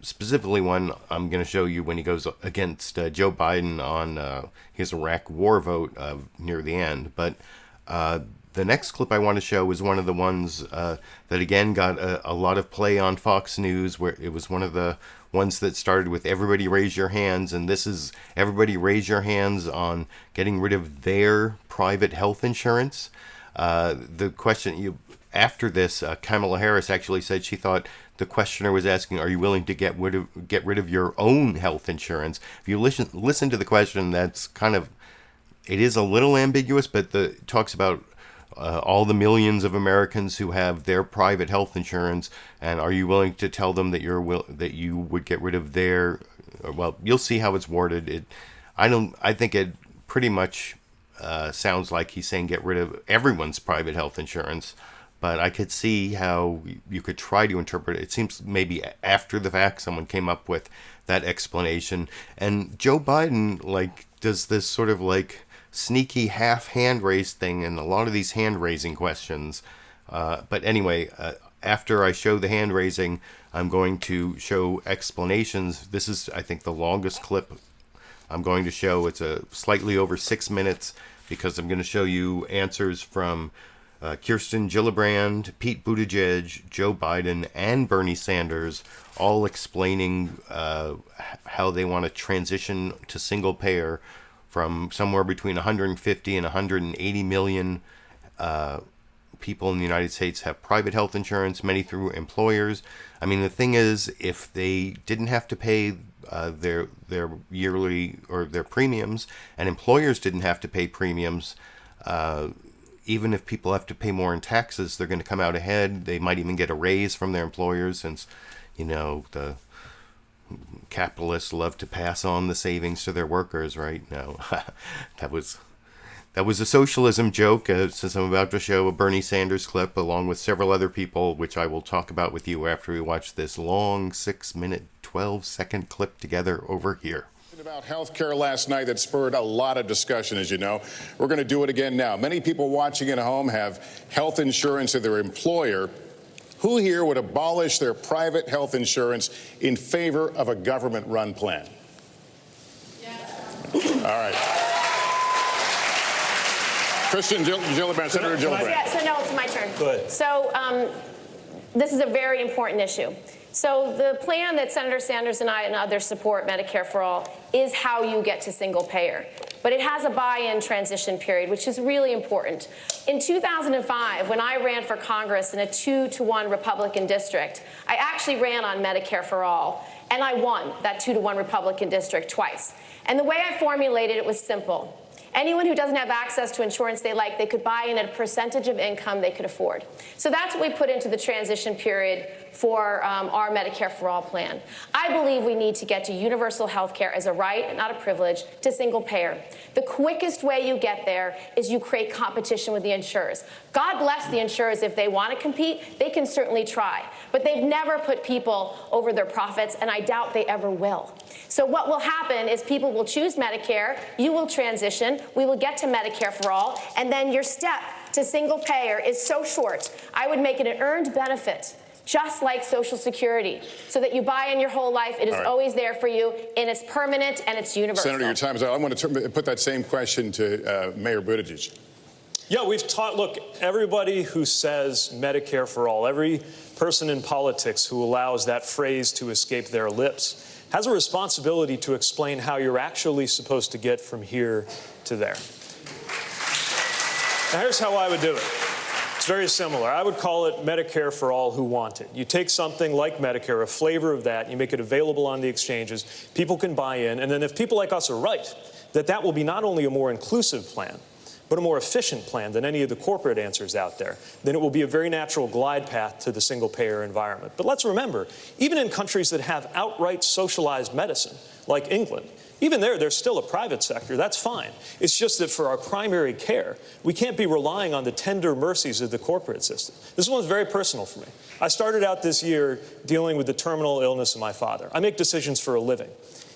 specifically one I'm going to show you when he goes against Joe Biden on his Iraq war vote near the end. But the next clip I want to show is one of the ones that again got a lot of play on Fox News, where it was one of the ones that started with everybody raise your hands, and this is everybody raise your hands on getting rid of their private health insurance. The question after this, Kamala Harris actually said she thought the questioner was asking, are you willing to get rid of your own health insurance? If you listen to the question, that's kind of, it is a little ambiguous, but it talks about all the millions of Americans who have their private health insurance, and are you willing to tell them that that you would get rid of their? Well, you'll see how it's worded. I think it pretty much sounds like he's saying get rid of everyone's private health insurance. But I could see how you could try to interpret it. It seems maybe after the fact someone came up with that explanation. And Joe Biden does this sort of sneaky half hand raise thing in a lot of these hand raising questions. But anyway, after I show the hand raising, I'm going to show explanations. This is, I think, the longest clip I'm going to show. It's slightly over 6 minutes because I'm going to show you answers from Kirsten Gillibrand, Pete Buttigieg, Joe Biden, and Bernie Sanders, all explaining how they want to transition to single payer from somewhere between 150 and 180 million people in the United States have private health insurance, many through employers. I mean, the thing is, if they didn't have to pay their yearly or their premiums, and employers didn't have to pay premiums, even if people have to pay more in taxes, they're going to come out ahead. They might even get a raise from their employers, since, the capitalists love to pass on the savings to their workers, right? No, that was a socialism joke, since I'm about to show a Bernie Sanders clip along with several other people, which I will talk about with you after we watch this long 6-minute, 12-second clip together over here. About health care last night that spurred a lot of discussion, as you know. We're going to do it again now. Many people watching at home have health insurance of their employer. Who here would abolish their private health insurance in favor of a government-run plan? right. Kirsten Gillibrand, Senator Gillibrand. Yeah, so no, it's my turn. Go ahead. So this is a very important issue. So the plan that Senator Sanders and I and others support, Medicare for All, is how you get to single payer. But it has a buy-in transition period, which is really important. In 2005, when I ran for Congress in a 2-to-1 Republican district, I actually ran on Medicare for All, and I won that 2-to-1 Republican district twice. And the way I formulated it was simple. Anyone who doesn't have access to insurance they like, they could buy in at a percentage of income they could afford. So that's what we put into the transition period for our Medicare for All plan. I believe we need to get to universal health care as a right, not a privilege, to single payer. The quickest way you get there is you create competition with the insurers. God bless the insurers. If they want to compete, they can certainly try. But they've never put people over their profits, and I doubt they ever will. So what will happen is people will choose Medicare, you will transition, we will get to Medicare for All, and then your step to single payer is so short. I would make it an earned benefit, just like Social Security, so that you buy in your whole life. It is always there for you, and it's permanent, and it's universal. Senator, your time is out. I want to put that same question to Mayor Buttigieg. Yeah, we've taught, look, everybody who says Medicare for all, every person in politics who allows that phrase to escape their lips has a responsibility to explain how you're actually supposed to get from here to there. Now, here's how I would do it. It's very similar. I would call it Medicare for all who want it. You take something like Medicare, a flavor of that, you make it available on the exchanges, people can buy in, and then if people like us are right, that will be not only a more inclusive plan, but a more efficient plan than any of the corporate answers out there, then it will be a very natural glide path to the single-payer environment. But let's remember, even in countries that have outright socialized medicine, like England, even there's still a private sector. That's fine. It's just that for our primary care, we can't be relying on the tender mercies of the corporate system. This one's very personal for me. I started out this year dealing with the terminal illness of my father. I make decisions for a living.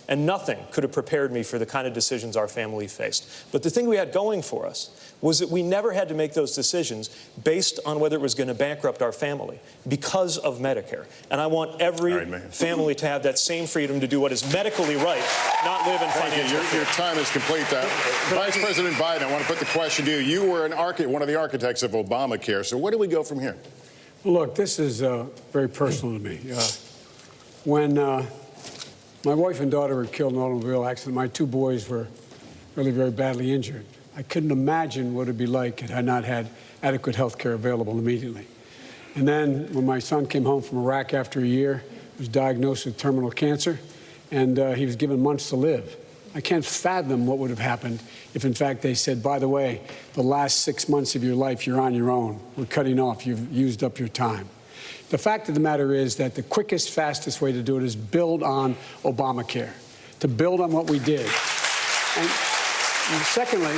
And nothing could have prepared me for the kind of decisions our family faced. But the thing we had going for us was that we never had to make those decisions based on whether it was going to bankrupt our family because of Medicare. And I want every family to have that same freedom to do what is medically right, not live in financial fear. Your time is complete. Vice President Biden, I want to put the question to you. You were one of the architects of Obamacare. So where do we go from here? Well, look, this is very personal to me. When my wife and daughter were killed in an automobile accident, my two boys were really very badly injured. I couldn't imagine what it would be like had I not had adequate health care available immediately. And then when my son came home from Iraq after a year, he was diagnosed with terminal cancer, and he was given months to live. I can't fathom what would have happened if, in fact, they said, by the way, the last 6 months of your life, you're on your own. We're cutting off. You've used up your time. The fact of the matter is that the quickest, fastest way to do it is build on Obamacare, to build on what we did. And secondly,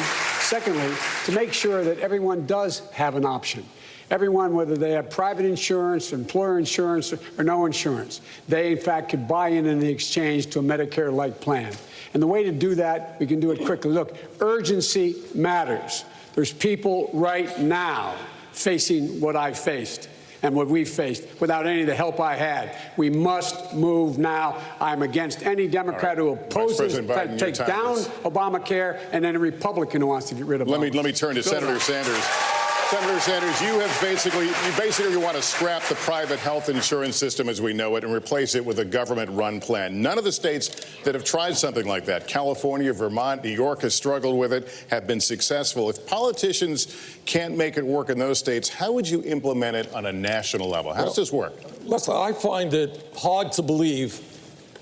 to make sure that everyone does have an option. Everyone, whether they have private insurance, employer insurance, or no insurance, they, in fact, could buy in the exchange to a Medicare-like plan. And the way to do that, we can do it quickly. Look, urgency matters. There's people right now facing what I faced and what we faced without any of the help I had. We must move now. I'm against any Democrat who opposes to take down Obamacare and any Republican who wants to get rid of Obamacare. Let me turn to Senator Sanders. Senator Sanders, you basically want to scrap the private health insurance system as we know it and replace it with a government-run plan. None of the states that have tried something like that, California, Vermont, New York has struggled with it, have been successful. If politicians can't make it work in those states, how would you implement it on a national level? How does this work? Listen, I find it hard to believe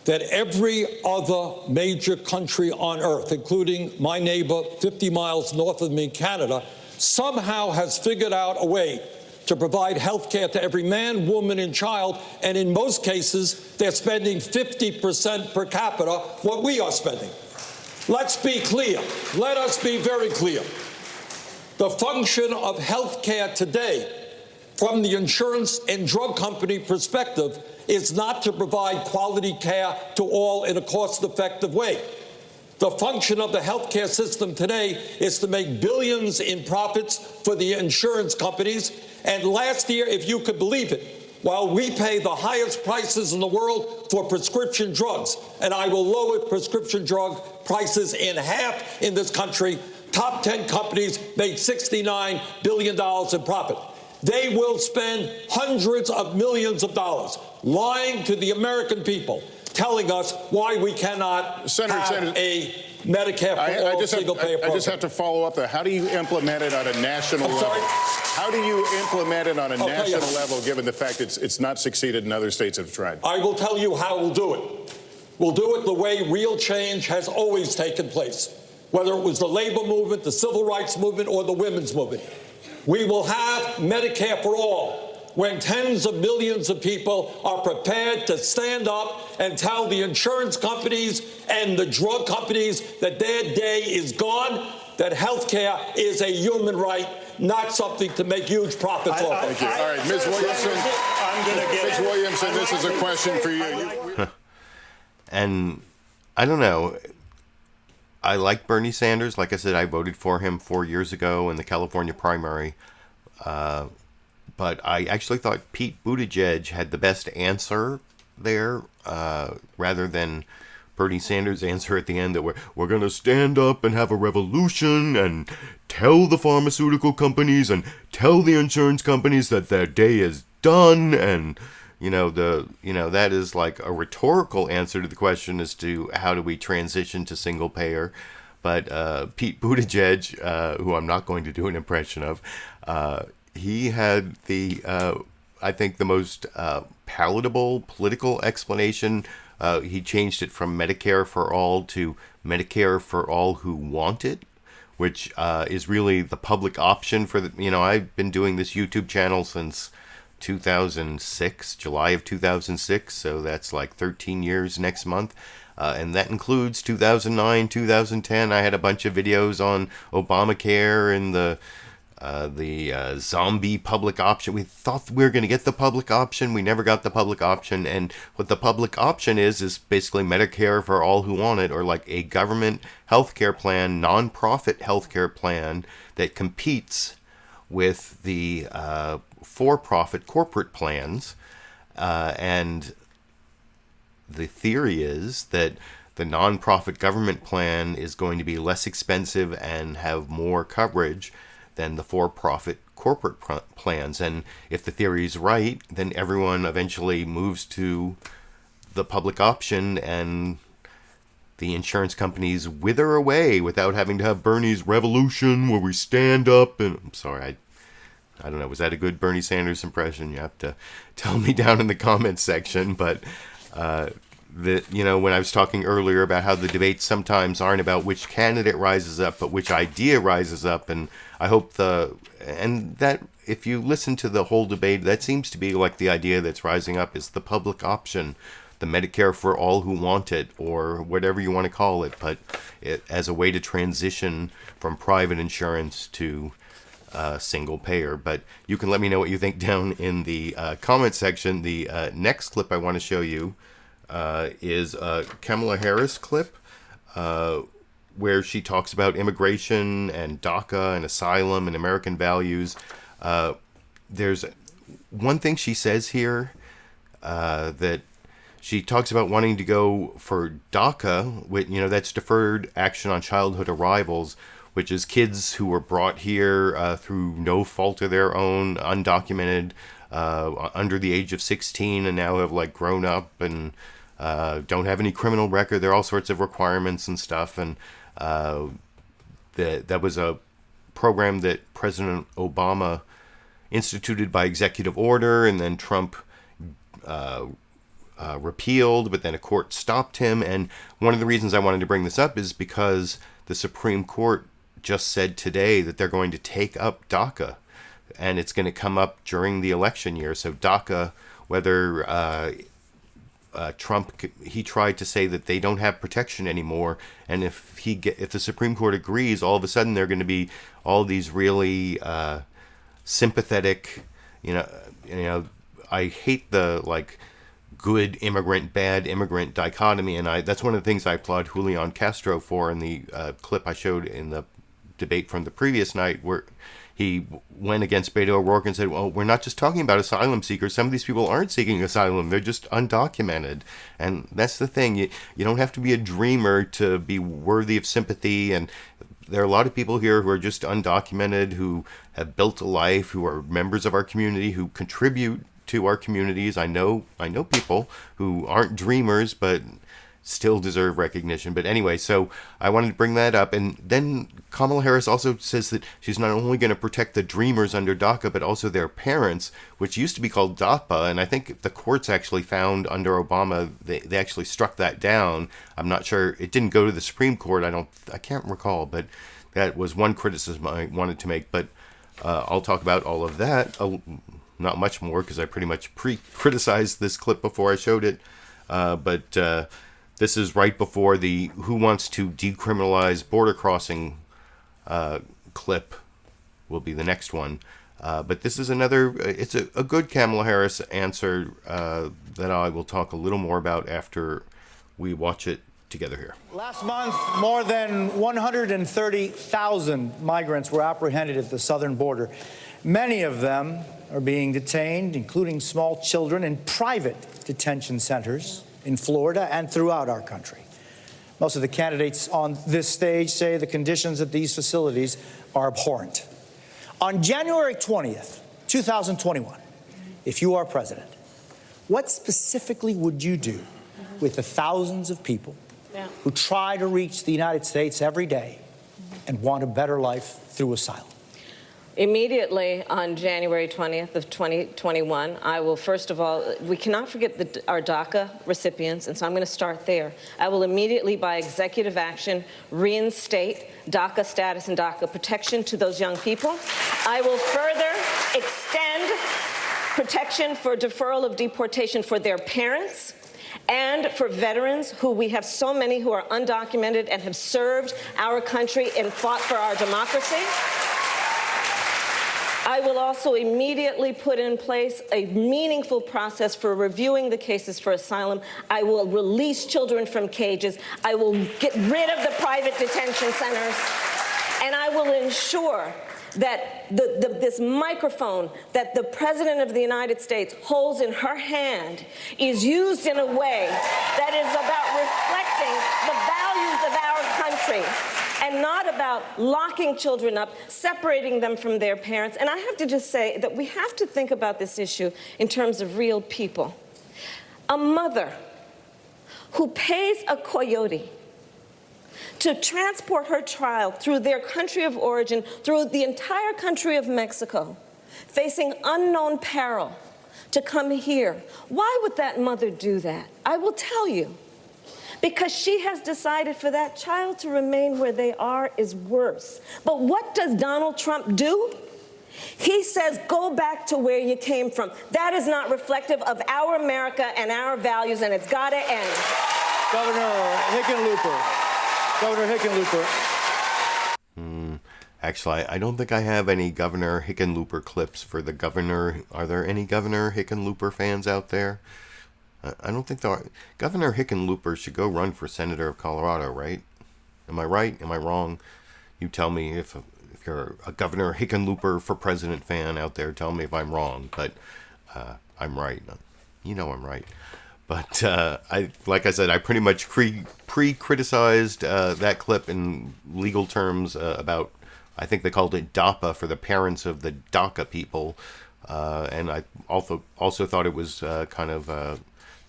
that every other major country on earth, including my neighbor 50 miles north of me, Canada, somehow has figured out a way to provide health care to every man, woman, and child, and in most cases, they're spending 50% per capita what we are spending. Let's be clear. Let us be very clear. The function of health care today, from the insurance and drug company perspective, is not to provide quality care to all in a cost-effective way. The function of the healthcare system today is to make billions in profits for the insurance companies. And last year, if you could believe it, while we pay the highest prices in the world for prescription drugs, and I will lower prescription drug prices in half in this country. Top 10 companies made $69 billion in profit. They will spend hundreds of millions of dollars lying to the American people, telling us why we cannot have a Medicare for all single-payer program. I just have to follow up there. How do you implement it on a national level? How do you implement it on a national level, given the fact it's not succeeded and other states have tried? I will tell you how we'll do it. We'll do it the way real change has always taken place, whether it was the labor movement, the civil rights movement, or the women's movement. We will have Medicare for all when tens of millions of people are prepared to stand up and tell the insurance companies and the drug companies that their day is gone, that health care is a human right, not something to make huge profits off of. Thank you. All right, Ms. Williamson. Ms. Williamson, this is a question for you. And I don't know. I like Bernie Sanders. Like I said, I voted for him 4 years ago in the California primary. But I actually thought Pete Buttigieg had the best answer there, rather than Bernie Sanders' answer at the end that we're going to stand up and have a revolution and tell the pharmaceutical companies and tell the insurance companies that their day is done. And that is like a rhetorical answer to the question as to how do we transition to single payer. But Pete Buttigieg, who I'm not going to do an impression of, he had I think the most palatable political explanation. He changed it from Medicare for all to Medicare for all who want it, which is really the public option for I've been doing this YouTube channel since 2006, July of 2006, so that's like 13 years next month. And that includes 2009, 2010. I had a bunch of videos on Obamacare and the zombie public option. We thought we were going to get the public option. We never got the public option. And what the public option is basically Medicare for all who want it, or like a government healthcare plan, nonprofit healthcare plan that competes with the for-profit corporate plans. And the theory is that the nonprofit government plan is going to be less expensive and have more coverage than the for-profit corporate plans. And if the theory is right, then everyone eventually moves to the public option and the insurance companies wither away without having to have Bernie's revolution where we stand up and... I'm sorry, I don't know, was that a good Bernie Sanders impression? You have to tell me down in the comments section. But when I was talking earlier about how the debates sometimes aren't about which candidate rises up, but which idea rises up, and I hope that if you listen to the whole debate, that seems to be like the idea that's rising up is the public option, the Medicare for all who want it, or whatever you want to call it, but as a way to transition from private insurance to single payer. But you can let me know what you think down in the comment section. The next clip I want to show you is a Kamala Harris clip where she talks about immigration and DACA and asylum and American values. There's one thing she says here that she talks about wanting to go for DACA, with, that's deferred action on childhood arrivals, which is kids who were brought here through no fault of their own, undocumented, under the age of 16, and now have grown up and don't have any criminal record. There are all sorts of requirements and stuff. And that was a program that President Obama instituted by executive order, and then Trump repealed, but then a court stopped him. And one of the reasons I wanted to bring this up is because the Supreme Court just said today that they're going to take up DACA, and it's going to come up during the election year. So DACA, whether Trump, he tried to say that they don't have protection anymore, and if the Supreme Court agrees, all of a sudden there are going to be all these really sympathetic, I hate the good immigrant, bad immigrant dichotomy, and that's one of the things I applaud Julián Castro for in the clip I showed in the debate from the previous night where he went against Beto O'Rourke and said, well, we're not just talking about asylum seekers. Some of these people aren't seeking asylum. They're just undocumented. And that's the thing. You don't have to be a dreamer to be worthy of sympathy. And there are a lot of people here who are just undocumented, who have built a life, who are members of our community, who contribute to our communities. I know people who aren't dreamers, but still deserve recognition. But anyway, so I wanted to bring that up. And then Kamala Harris also says that she's not only going to protect the dreamers under DACA, but also their parents, which used to be called DAPA. And I think the courts actually found under Obama, they actually struck that down. I'm not sure. It didn't go to the Supreme Court. I can't recall, but that was one criticism I wanted to make. But I'll talk about all of that. Not much more, because I pretty much criticized this clip before I showed it. But this is right before the Who Wants to Decriminalize Border Crossing clip will be the next one. But this is it's a good Kamala Harris answer that I will talk a little more about after we watch it together here. Last month, more than 130,000 migrants were apprehended at the southern border. Many of them are being detained, including small children, in private detention centers in Florida and throughout our country. Most of the candidates on this stage say the conditions at these facilities are abhorrent. On January 20th, 2021, if you are president, what specifically would you do with the thousands of people who try to reach the United States every day and want a better life through asylum? Immediately on January 20th of 2021, I will, first of all, we cannot forget our DACA recipients, and so I'm going to start there. I will immediately, by executive action, reinstate DACA status and DACA protection to those young people. I will further extend protection for deferral of deportation for their parents and for veterans, who we have so many who are undocumented and have served our country and fought for our democracy. I will also immediately put in place a meaningful process for reviewing the cases for asylum. I will release children from cages. I will get rid of the private detention centers. And I will ensure that this microphone that the President of the United States holds in her hand is used in a way that is about reflecting the values of our country, and not about locking children up, separating them from their parents. And I have to just say that we have to think about this issue in terms of real people. A mother who pays a coyote to transport her child through their country of origin, through the entire country of Mexico, facing unknown peril to come here. Why would that mother do that? I will tell you. Because she has decided for that child to remain where they are is worse. But what does Donald Trump do? He says, go back to where you came from. That is not reflective of our America and our values, and it's got to end. Governor Hickenlooper. Actually, I don't think I have any Governor Hickenlooper clips for the governor. Are there any Governor Hickenlooper fans out there? I don't think there are. Governor Hickenlooper should go run for senator of Colorado, right? Am I right? Am I wrong? You tell me if you're a Governor Hickenlooper for president fan out there. Tell me if I'm wrong, but I'm right. You know I'm right. But like I said, I pretty much pre-criticized that clip in legal terms about, I think they called it DAPA for the parents of the DACA people, and I also thought it was kind of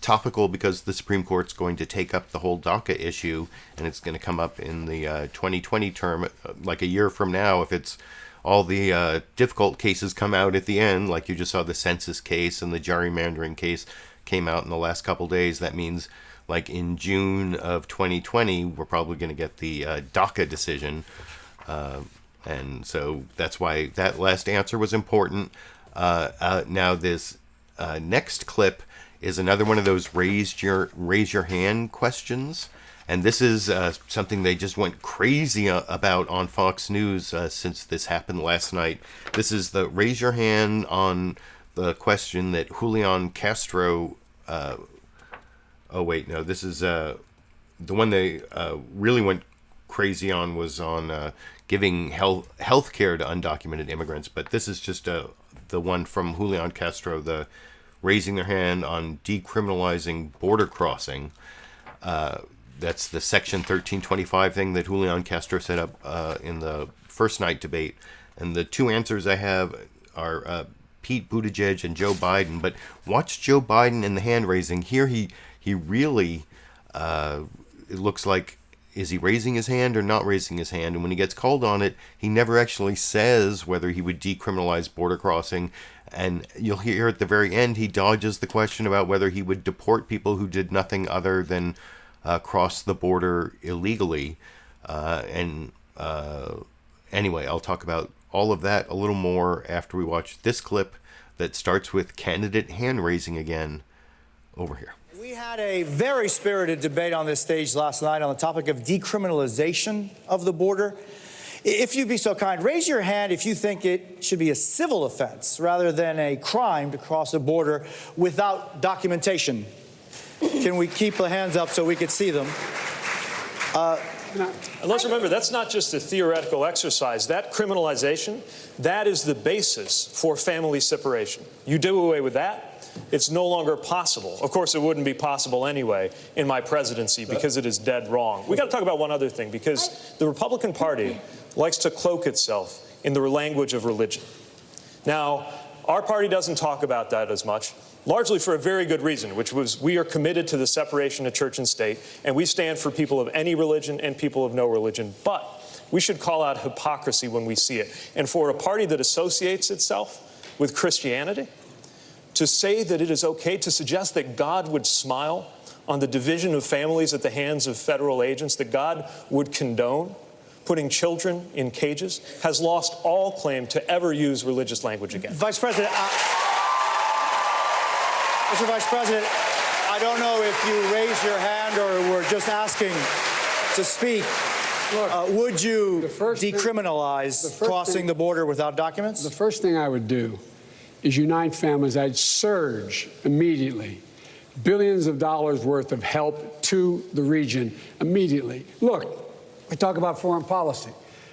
topical because the Supreme Court's going to take up the whole DACA issue, and it's going to come up in the 2020 term, like a year from now, if it's all the difficult cases come out at the end, like you just saw the census case and the gerrymandering case came out in the last couple days. That means like in June of 2020, we're probably going to get the DACA decision. And so that's why that last answer was important. Now this next clip is another one of those raise your hand questions. And this is something they just went crazy about on Fox News since this happened last night. This is the raise your hand on the question that Julián Castro... this is the one they really went crazy on was on giving health care to undocumented immigrants. But this is just the one from Julián Castro, the raising their hand on decriminalizing border crossing. That's the Section 1325 thing that Julián Castro set up in the first night debate. And the two answers I have are Pete Buttigieg and Joe Biden. But watch Joe Biden in the hand raising. Here he really, it looks like, is he raising his hand or not raising his hand? And when he gets called on it, he never actually says whether he would decriminalize border crossing. And you'll hear at the very end, he dodges the question about whether he would deport people who did nothing other than cross the border illegally. Anyway, I'll talk about all of that a little more after we watch this clip that starts with candidate hand raising again over here. We had a very spirited debate on this stage last night on the topic of decriminalization of the border. If you'd be so kind, raise your hand if you think it should be a civil offense rather than a crime to cross a border without documentation. Can we keep the hands up so we could see them? And let's remember, that's not just a theoretical exercise. That criminalization, that is the basis for family separation. You do away with that, it's no longer possible. Of course, it wouldn't be possible anyway in my presidency because it is dead wrong. We got to talk about one other thing, because the Republican Party likes to cloak itself in the language of religion. Now, our party doesn't talk about that as much, largely for a very good reason, which was we are committed to the separation of church and state, and we stand for people of any religion and people of no religion. But we should call out hypocrisy when we see it. And for a party that associates itself with Christianity, to say that it is okay to suggest that God would smile on the division of families at the hands of federal agents, that God would condone putting children in cages, has lost all claim to ever use religious language again. Vice President, Mr. Vice President, I don't know if you raised your hand or were just asking to speak. Look, would you decriminalize crossing the border without documents? The first thing I would do is unite families. I'd surge immediately billions of dollars worth of help to the region immediately. Look, we talk about foreign policy.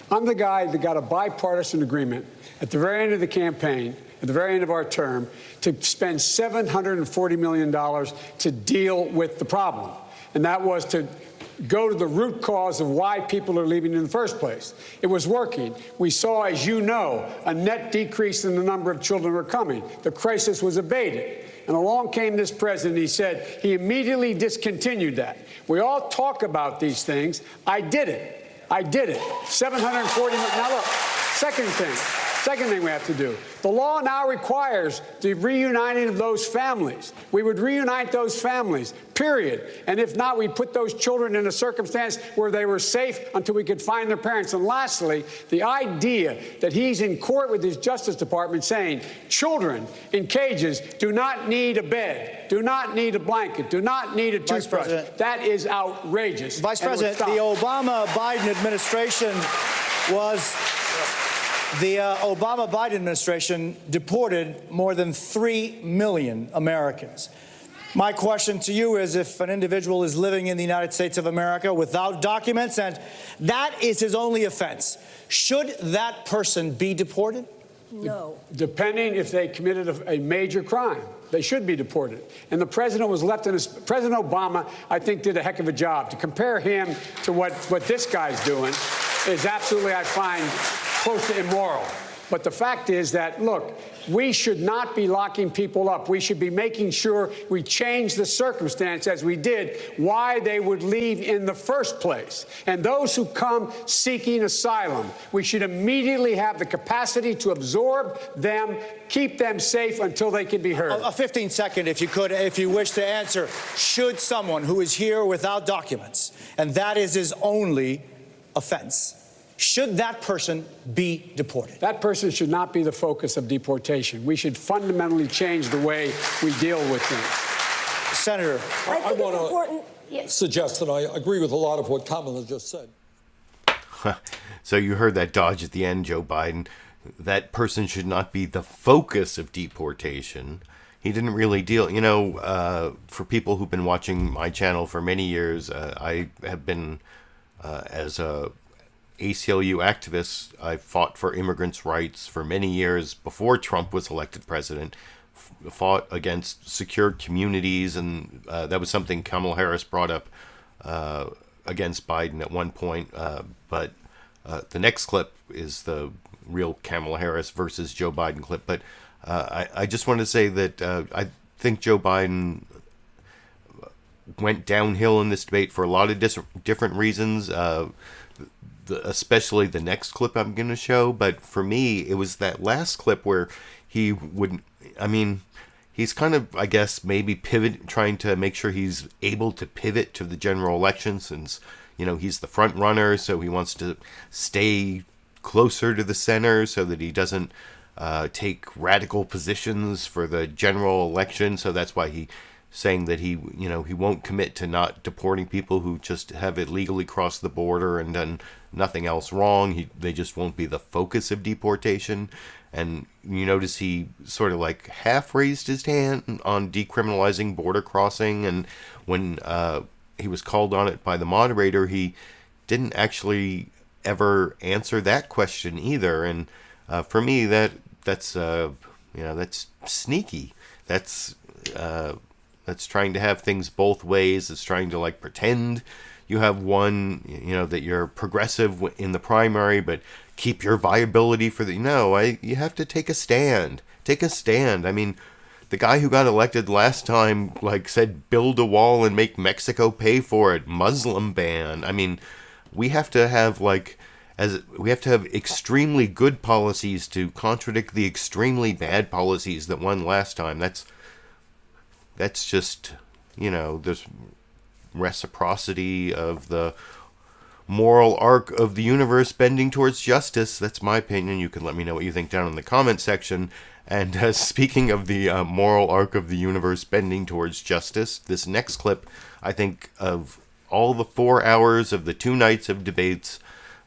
I'm the guy that got a bipartisan agreement at the very end of the campaign, at the very end of our term, to spend $740 million to deal with the problem. And that was to go to the root cause of why people are leaving in the first place. It was working. We saw, as you know, a net decrease in the number of children who were coming. The crisis was abated. And along came this president. He said he immediately discontinued that. We all talk about these things. I did it. I did it. 740 million. Now look, second thing we have to do. The law now requires the reuniting of those families. We would reunite those families, period. And if not, we put those children in a circumstance where they were safe until we could find their parents. And lastly, the idea that he's in court with his Justice Department saying children in cages do not need a bed, do not need a blanket, do not need a toothbrush. That is outrageous. Vice President, the Obama-Biden administration was... The Obama-Biden administration deported more than 3 million Americans. My question to you is, if an individual is living in the United States of America without documents, and that is his only offense, should that person be deported? No. Depending if they committed a major crime, they should be deported. And the president was left in his... President Obama, I think, did a heck of a job. To compare him to what this guy's doing is absolutely, I find, close to immoral. But the fact is that, look, we should not be locking people up. We should be making sure we change the circumstance, as we did, why they would leave in the first place. And those who come seeking asylum, we should immediately have the capacity to absorb them, keep them safe until they can be heard. A 15-second, if you could, if you wish to answer. Should someone who is here without documents, and that is his only offense, should that person be deported? That person should not be the focus of deportation. We should fundamentally change the way we deal with things. Senator, I want to suggest that I agree with a lot of what Kamala just said. So you heard that dodge at the end, Joe Biden. That person should not be the focus of deportation. He didn't really deal, for people who've been watching my channel for many years, I have been, as a ACLU activist. I fought for immigrants' rights for many years before Trump was elected president, fought against secured communities, and that was something Kamala Harris brought up against Biden at one point. But the next clip is the real Kamala Harris versus Joe Biden clip. But I just want to say that I think Joe Biden went downhill in this debate for a lot of different reasons, especially the next clip I'm going to show. But for me, it was that last clip where he would, I mean, he's kind of, I guess, maybe trying to make sure he's able to pivot to the general election since, you know, he's the front runner. So he wants to stay closer to the center so that he doesn't take radical positions for the general election. So that's why he saying that he won't commit to not deporting people who just have illegally crossed the border and done nothing else wrong. They just won't be the focus of deportation. And you notice he sort of like half raised his hand on decriminalizing border crossing. And when he was called on it by the moderator, he didn't actually ever answer that question either. And for me, that's sneaky. That's trying to have things both ways. It's trying to like pretend you have one, that you're progressive in the primary, but keep your viability for the, you have to take a stand. Take a stand. I mean, the guy who got elected last time, said, build a wall and make Mexico pay for it. Muslim ban. I mean, we have to have extremely good policies to contradict the extremely bad policies that won last time. That's just, there's reciprocity of the moral arc of the universe bending towards justice. That's my opinion. You can let me know what you think down in the comment section. And speaking of the moral arc of the universe bending towards justice, this next clip, I think of all the 4 hours of the 2 nights of debates,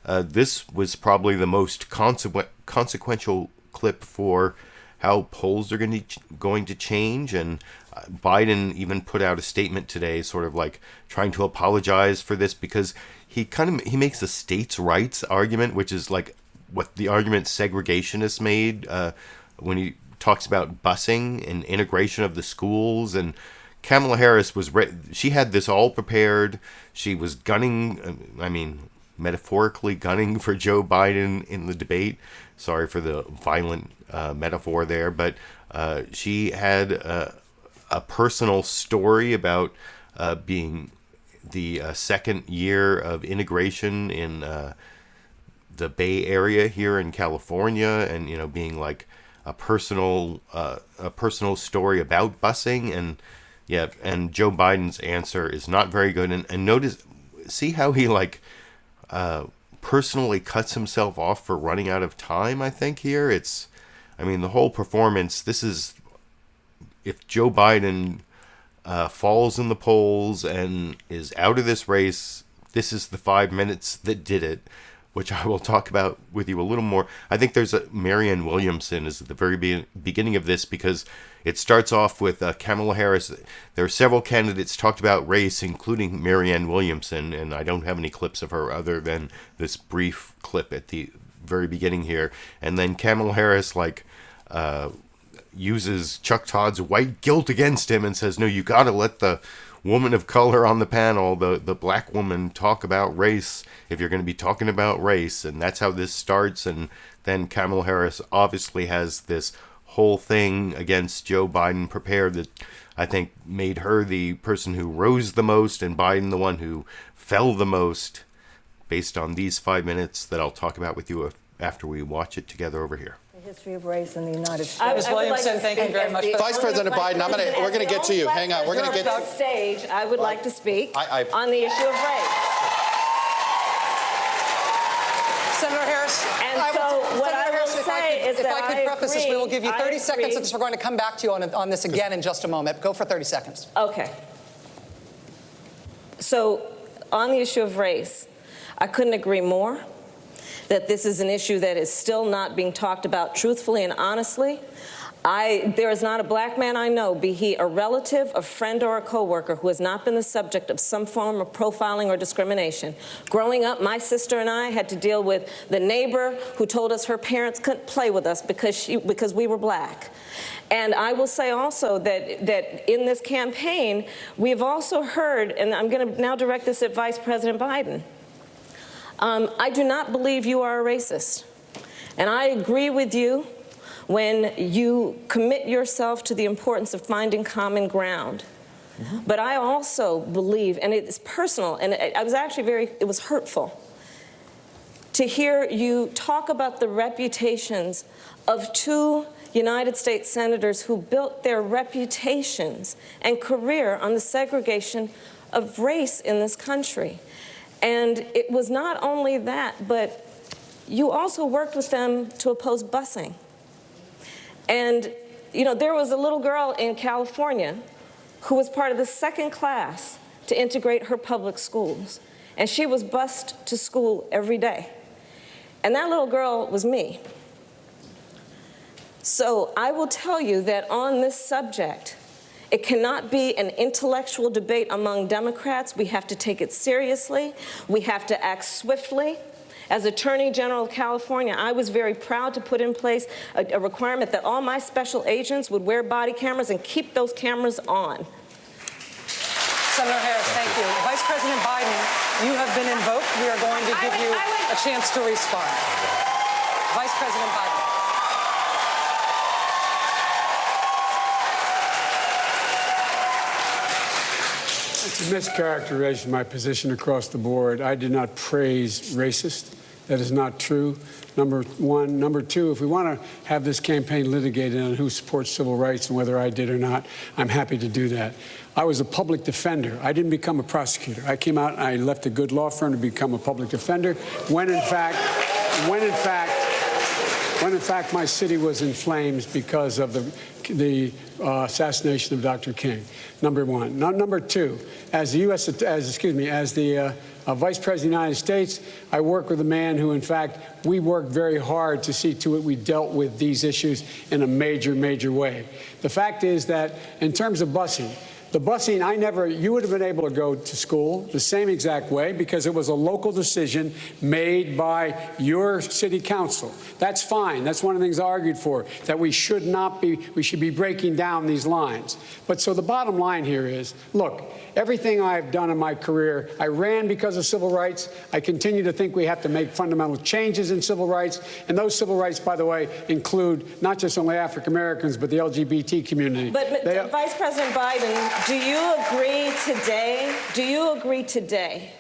this was probably the most consequential clip for how polls are going to change. And Biden even put out a statement today, sort of like trying to apologize for this, because he makes a states' rights argument, which is like what the argument segregationists made when he talks about busing and integration of the schools. And Kamala Harris she had this all prepared. She was metaphorically gunning for Joe Biden in the debate. Sorry for the violent metaphor there, but she had a personal story about being the second year of integration in the Bay Area here in California, and being like a personal story about busing. And and Joe Biden's answer is not very good. And see how he personally cuts himself off for running out of time. I think here the whole performance, this is, if Joe Biden falls in the polls and is out of this race, this is the 5 minutes that did it, which I will talk about with you a little more. I think there's Marianne Williamson is at the very beginning of this, because it starts off with Kamala Harris. There are several candidates talked about race, including Marianne Williamson, and I don't have any clips of her other than this brief clip at the very beginning here. And then Kamala Harris uses Chuck Todd's white guilt against him and says, no, you got to let the woman of color on the panel, the black woman, talk about race if you're going to be talking about race. And that's how this starts. And then Kamala Harris obviously has this whole thing against Joe Biden prepared that I think made her the person who rose the most and Biden the one who fell the most, based on these 5 minutes that I'll talk about with you after we watch it together over here. History of race in the United States. Ms. Williamson, thank you very much. Vice President Biden, we're going to get to you. Hang on, we're going to get to stage. I would like to speak on the issue of race. Senator Harris, and what I will say is that if I could preface this, we will give you 30 seconds since we're going to come back to you on this again in just a moment. Go for 30 seconds. Okay. So on the issue of race, I couldn't agree more that this is an issue that is still not being talked about truthfully and honestly. There is not a black man I know, be he a relative, a friend, or a coworker, who has not been the subject of some form of profiling or discrimination. Growing up, my sister and I had to deal with the neighbor who told us her parents couldn't play with us because we were black. And I will say also that in this campaign, we've also heard, and I'm going to now direct this at Vice President Biden, I do not believe you are a racist. And I agree with you when you commit yourself to the importance of finding common ground. But I also believe, and it's personal, and I was actually it was hurtful to hear you talk about the reputations of two United States senators who built their reputations and career on the segregation of race in this country. And it was not only that, but you also worked with them to oppose busing. And, you know, there was a little girl in California who was part of the second class to integrate her public schools. And she was bused to school every day. And that little girl was me. So I will tell you that on this subject, it cannot be an intellectual debate among Democrats. We have to take it seriously. We have to act swiftly. As Attorney General of California, I was very proud to put in place a requirement that all my special agents would wear body cameras and keep those cameras on. Senator Harris, thank you. Vice President Biden, you have been invoked. We are going to give you a chance to respond. Vice President Biden. It's a mischaracterization of my position across the board. I did not praise racist. That is not true, number one. Number two, if we want to have this campaign litigated on who supports civil rights and whether I did or not, I'm happy to do that. I was a public defender. I didn't become a prosecutor. I came out and I left a good law firm to become a public defender when in fact my city was in flames because of the assassination of Dr. King. Number one. Now, number two, as the Vice President of the United States, I work with a man who, in fact, we worked very hard to see to it we dealt with these issues in a major, major way. The fact is that in terms of busing, the busing, you would have been able to go to school the same exact way because it was a local decision made by your city council. That's fine. That's one of the things I argued for, that we should be breaking down these lines. But so the bottom line here is, look, everything I've done in my career, I ran because of civil rights. I continue to think we have to make fundamental changes in civil rights. And those civil rights, by the way, include not just only African Americans, but the LGBT community. But Vice President Biden, do you agree today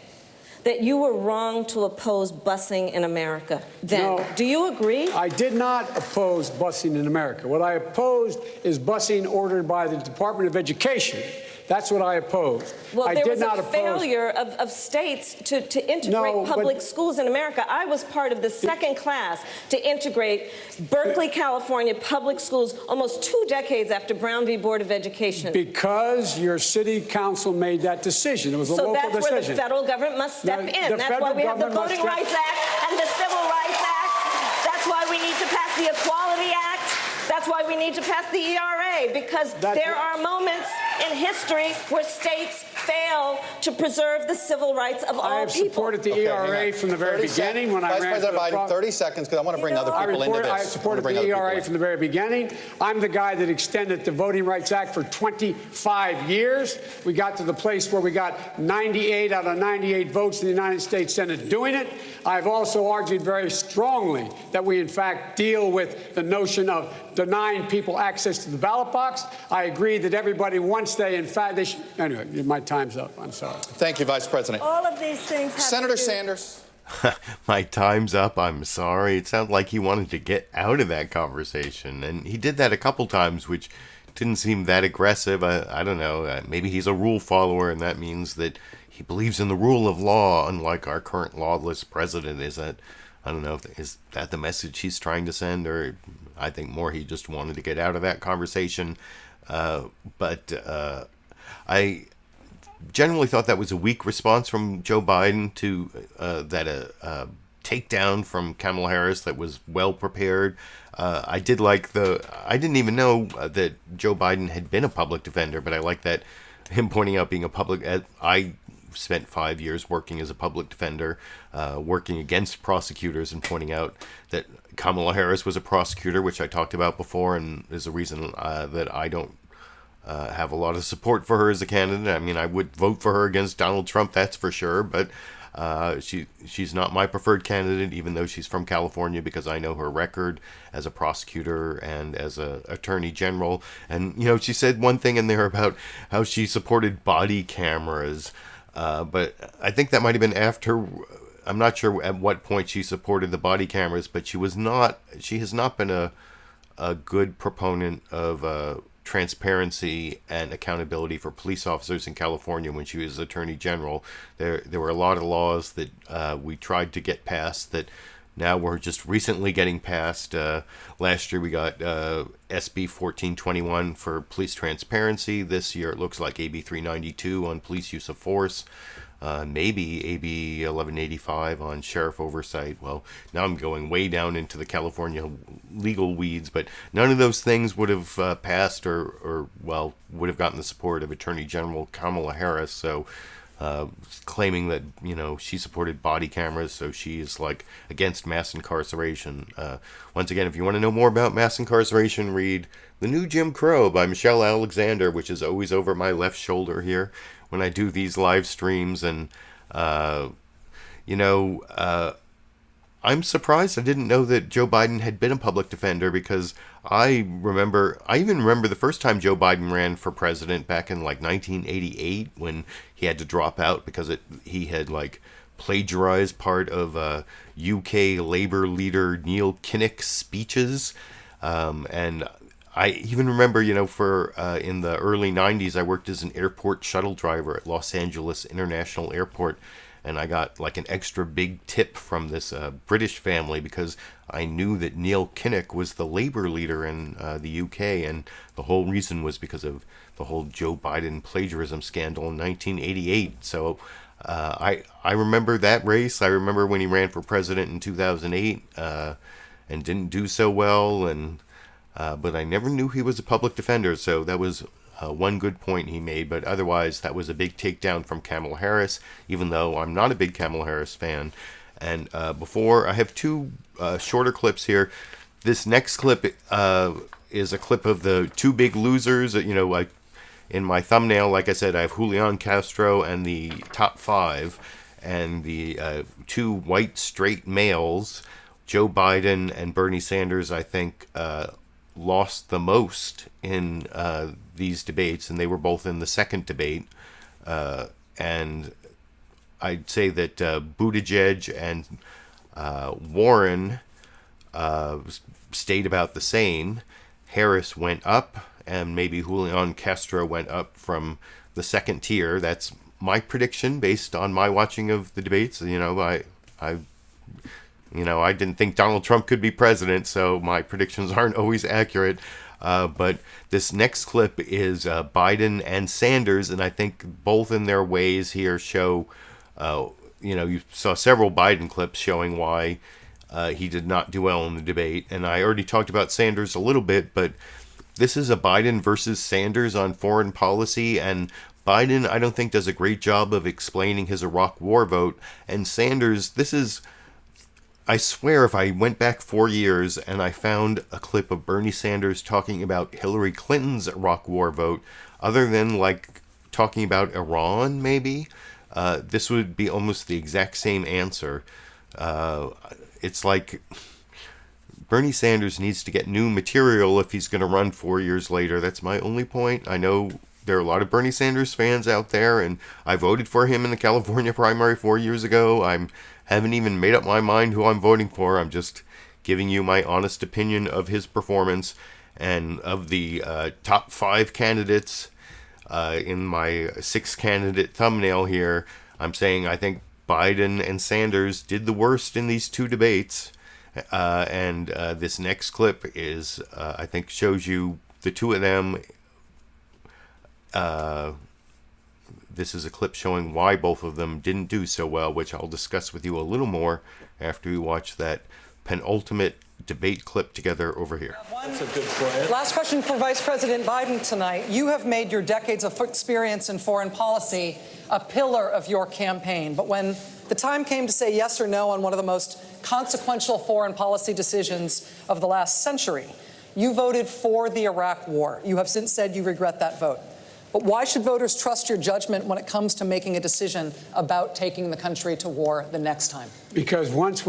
that you were wrong to oppose busing in America then? No. Do you agree? I did not oppose busing in America. What I opposed is busing ordered by the Department of Education. That's what I opposed. Well, there was a failure of states to integrate public schools in America. I was part of the second class to integrate Berkeley, California public schools almost 2 decades after Brown v. Board of Education. Because your city council made that decision. It was a local decision. So that's where the federal government must step in. That's why we have the Voting Rights Act and the Civil Rights Act. That's why we need to pass the Equality Act. That's why we need to pass the ERA, because there are moments in history where states fail to preserve the civil rights of all people. I have supported the ERA from the very beginning when I ran for the Vice President Biden, 30 seconds, because I want to bring other people into this. I supported the ERA from the very beginning. I'm the guy that extended the Voting Rights Act for 25 years. We got to the place where we got 98 out of 98 votes in the United States Senate doing it. I've also argued very strongly that we, in fact, deal with the notion of denying people access to the ballot box. I agree that everybody, once they, in fact, they should. Anyway, my time's up. I'm sorry. Thank you, Vice President. All of these things have Senator Sanders. My time's up. I'm sorry. It sounded like he wanted to get out of that conversation. And he did that a couple times, which didn't seem that aggressive. I don't know. Maybe he's a rule follower, and that means that he believes in the rule of law, unlike our current lawless president. Is that, I don't know, is that the message he's trying to send? Or I think more he just wanted to get out of that conversation. But I generally thought that was a weak response from Joe Biden to that takedown from Kamala Harris that was well prepared. I did like I didn't even know that Joe Biden had been a public defender, but I like that him pointing out being a public. I spent 5 years working as a public defender, working against prosecutors and pointing out that Kamala Harris was a prosecutor, which I talked about before, and is a reason that I don't have a lot of support for her as a candidate. I mean, I would vote for her against Donald Trump, that's for sure, but she's not my preferred candidate, even though she's from California, because I know her record as a prosecutor and as a attorney general. And, you know, she said one thing in there about how she supported body cameras, but I think that might have been after. I'm not sure at what point she supported the body cameras, but she has not been a good proponent of transparency and accountability for police officers in California when she was Attorney General. There were a lot of laws that we tried to get passed that now we're just recently getting passed. Last year we got SB 1421 for police transparency. This year it looks like AB 392 on police use of force. Maybe AB 1185 on sheriff oversight. Well, now I'm going way down into the California legal weeds, but none of those things would have passed or would have gotten the support of Attorney General Kamala Harris. So claiming that, you know, she supported body cameras, so she's like against mass incarceration. Once again, if you want to know more about mass incarceration, read The New Jim Crow by Michelle Alexander, which is always over my left shoulder here when I do these live streams. And I'm surprised I didn't know that Joe Biden had been a public defender, because I even remember the first time Joe Biden ran for president back in like 1988 when he had to drop out because he had like plagiarized part of UK Labour leader Neil Kinnock's speeches. And I even remember, you know, for in the early 90s, I worked as an airport shuttle driver at Los Angeles International Airport, and I got like an extra big tip from this British family because I knew that Neil Kinnock was the Labour leader in the UK, and the whole reason was because of the whole Joe Biden plagiarism scandal in 1988. So I remember that race. I remember when he ran for president in 2008 and didn't do so well, and but I never knew he was a public defender, so that was one good point he made. But otherwise, that was a big takedown from Kamala Harris, even though I'm not a big Kamala Harris fan. And before, I have two shorter clips here. This next clip is a clip of the two big losers. You know, in my thumbnail, like I said, I have Julián Castro and the top five, and the two white straight males, Joe Biden and Bernie Sanders, I think, lost the most in these debates, and they were both in the second debate. And I'd say that Buttigieg and Warren stayed about the same. Harris went up, and maybe Julián Castro went up from the second tier. That's my prediction based on my watching of the debates. You know, I didn't think Donald Trump could be president, so my predictions aren't always accurate. But this next clip is Biden and Sanders, and I think both in their ways here show, you saw several Biden clips showing why he did not do well in the debate. And I already talked about Sanders a little bit, but this is a Biden versus Sanders on foreign policy, and Biden, I don't think, does a great job of explaining his Iraq war vote. And Sanders, I swear if I went back 4 years and I found a clip of Bernie Sanders talking about Hillary Clinton's Iraq war vote, other than like talking about Iran maybe, this would be almost the exact same answer. It's like Bernie Sanders needs to get new material if he's going to run 4 years later. That's my only point. I know there are a lot of Bernie Sanders fans out there, and I voted for him in the California primary 4 years ago. I haven't even made up my mind who I'm voting for. I'm just giving you my honest opinion of his performance. And of the top five candidates in my 6-candidate thumbnail here, I'm saying I think Biden and Sanders did the worst in these two debates. And this next clip is, I think, shows you the two of them, this is a clip showing why both of them didn't do so well, which I'll discuss with you a little more after we watch that penultimate debate clip together over here. That's a good plan. Last question for Vice President Biden tonight. You have made your decades of experience in foreign policy a pillar of your campaign. But when the time came to say yes or no on one of the most consequential foreign policy decisions of the last century, you voted for the Iraq war. You have since said you regret that vote. But why should voters trust your judgment when it comes to making a decision about taking the country to war the next time? Because once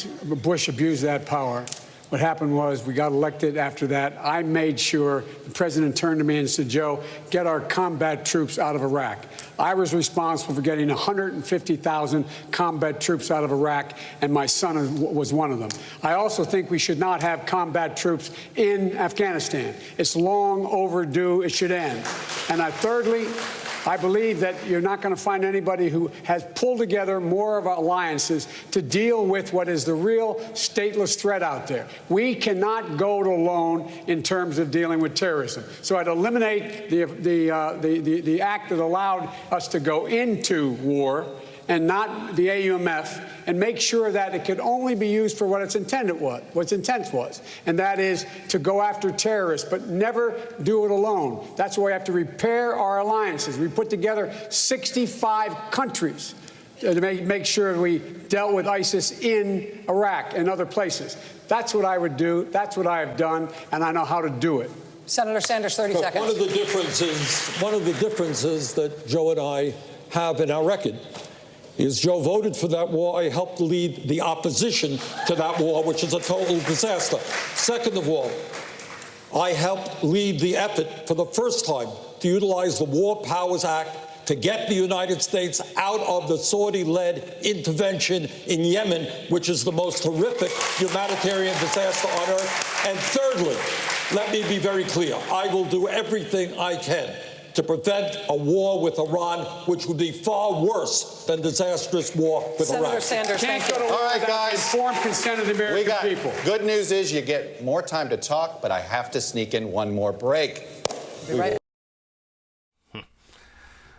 Bush abused that power, what happened was we got elected after that. I made sure the president turned to me and said, Joe, get our combat troops out of Iraq. I was responsible for getting 150,000 combat troops out of Iraq, and my son was one of them. I also think we should not have combat troops in Afghanistan. It's long overdue. It should end. And thirdly, I believe that you're not going to find anybody who has pulled together more of alliances to deal with what is the real stateless threat out there. We cannot go it alone in terms of dealing with terrorism. So I'd eliminate the act that allowed us to go into war and not the AUMF, and make sure that it could only be used for what its intent was, and that is to go after terrorists, but never do it alone. That's why we have to repair our alliances. We put together 65 countries to make sure we dealt with ISIS in Iraq and other places. That's what I would do. That's what I have done, and I know how to do it. Senator Sanders, 30 seconds. One of the differences that Joe and I have in our record is Joe voted for that war. I helped lead the opposition to that war, which is a total disaster. Second of all, I helped lead the effort for the first time to utilize the War Powers Act to get the United States out of the Saudi-led intervention in Yemen, which is the most horrific humanitarian disaster on earth. And thirdly, let me be very clear, I will do everything I can to prevent a war with Iran, which would be far worse than disastrous war with Iraq. Senator Sanders, thank you. All right, guys. Informed consent of the American people. Good news is you get more time to talk, but I have to sneak in one more break. Be right.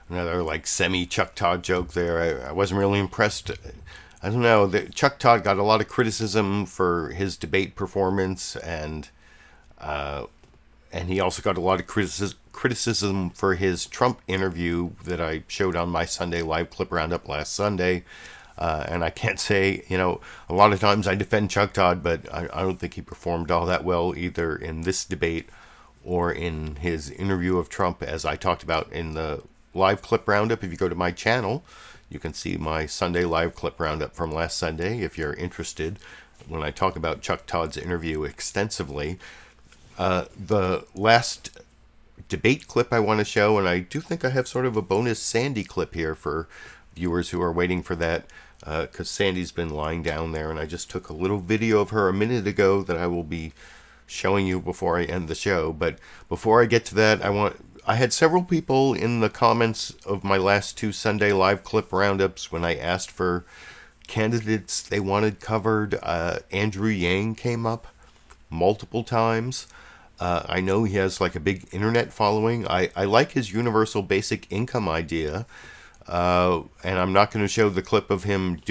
Another like semi-Chuck Todd joke there. I wasn't really impressed. I don't know. Chuck Todd got a lot of criticism for his debate performance, and he also got a lot of criticism for his Trump interview that I showed on my Sunday live clip roundup last Sunday. And I can't say, a lot of times I defend Chuck Todd, but I don't think he performed all that well either in this debate or in his interview of Trump, as I talked about in the live clip roundup. If you go to my channel, you can see my Sunday live clip roundup from last Sunday if you're interested, when I talk about Chuck Todd's interview extensively. The last debate clip I want to show, and I do think I have sort of a bonus Sandy clip here for viewers who are waiting for that, because Sandy's been lying down there, and I just took a little video of her a minute ago that I will be showing you before I end the show. But before I get to that, I had several people in the comments of my last two Sunday live clip roundups when I asked for candidates they wanted covered. Andrew Yang came up multiple times. I know he has like a big internet following. I like his universal basic income idea. And I'm not going to show the clip of him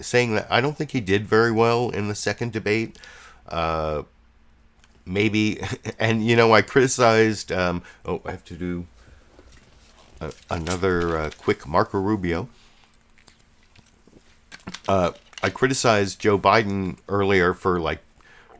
saying that. I don't think he did very well in the second debate. Maybe, and I criticized, I have to do another quick Marco Rubio. I criticized Joe Biden earlier for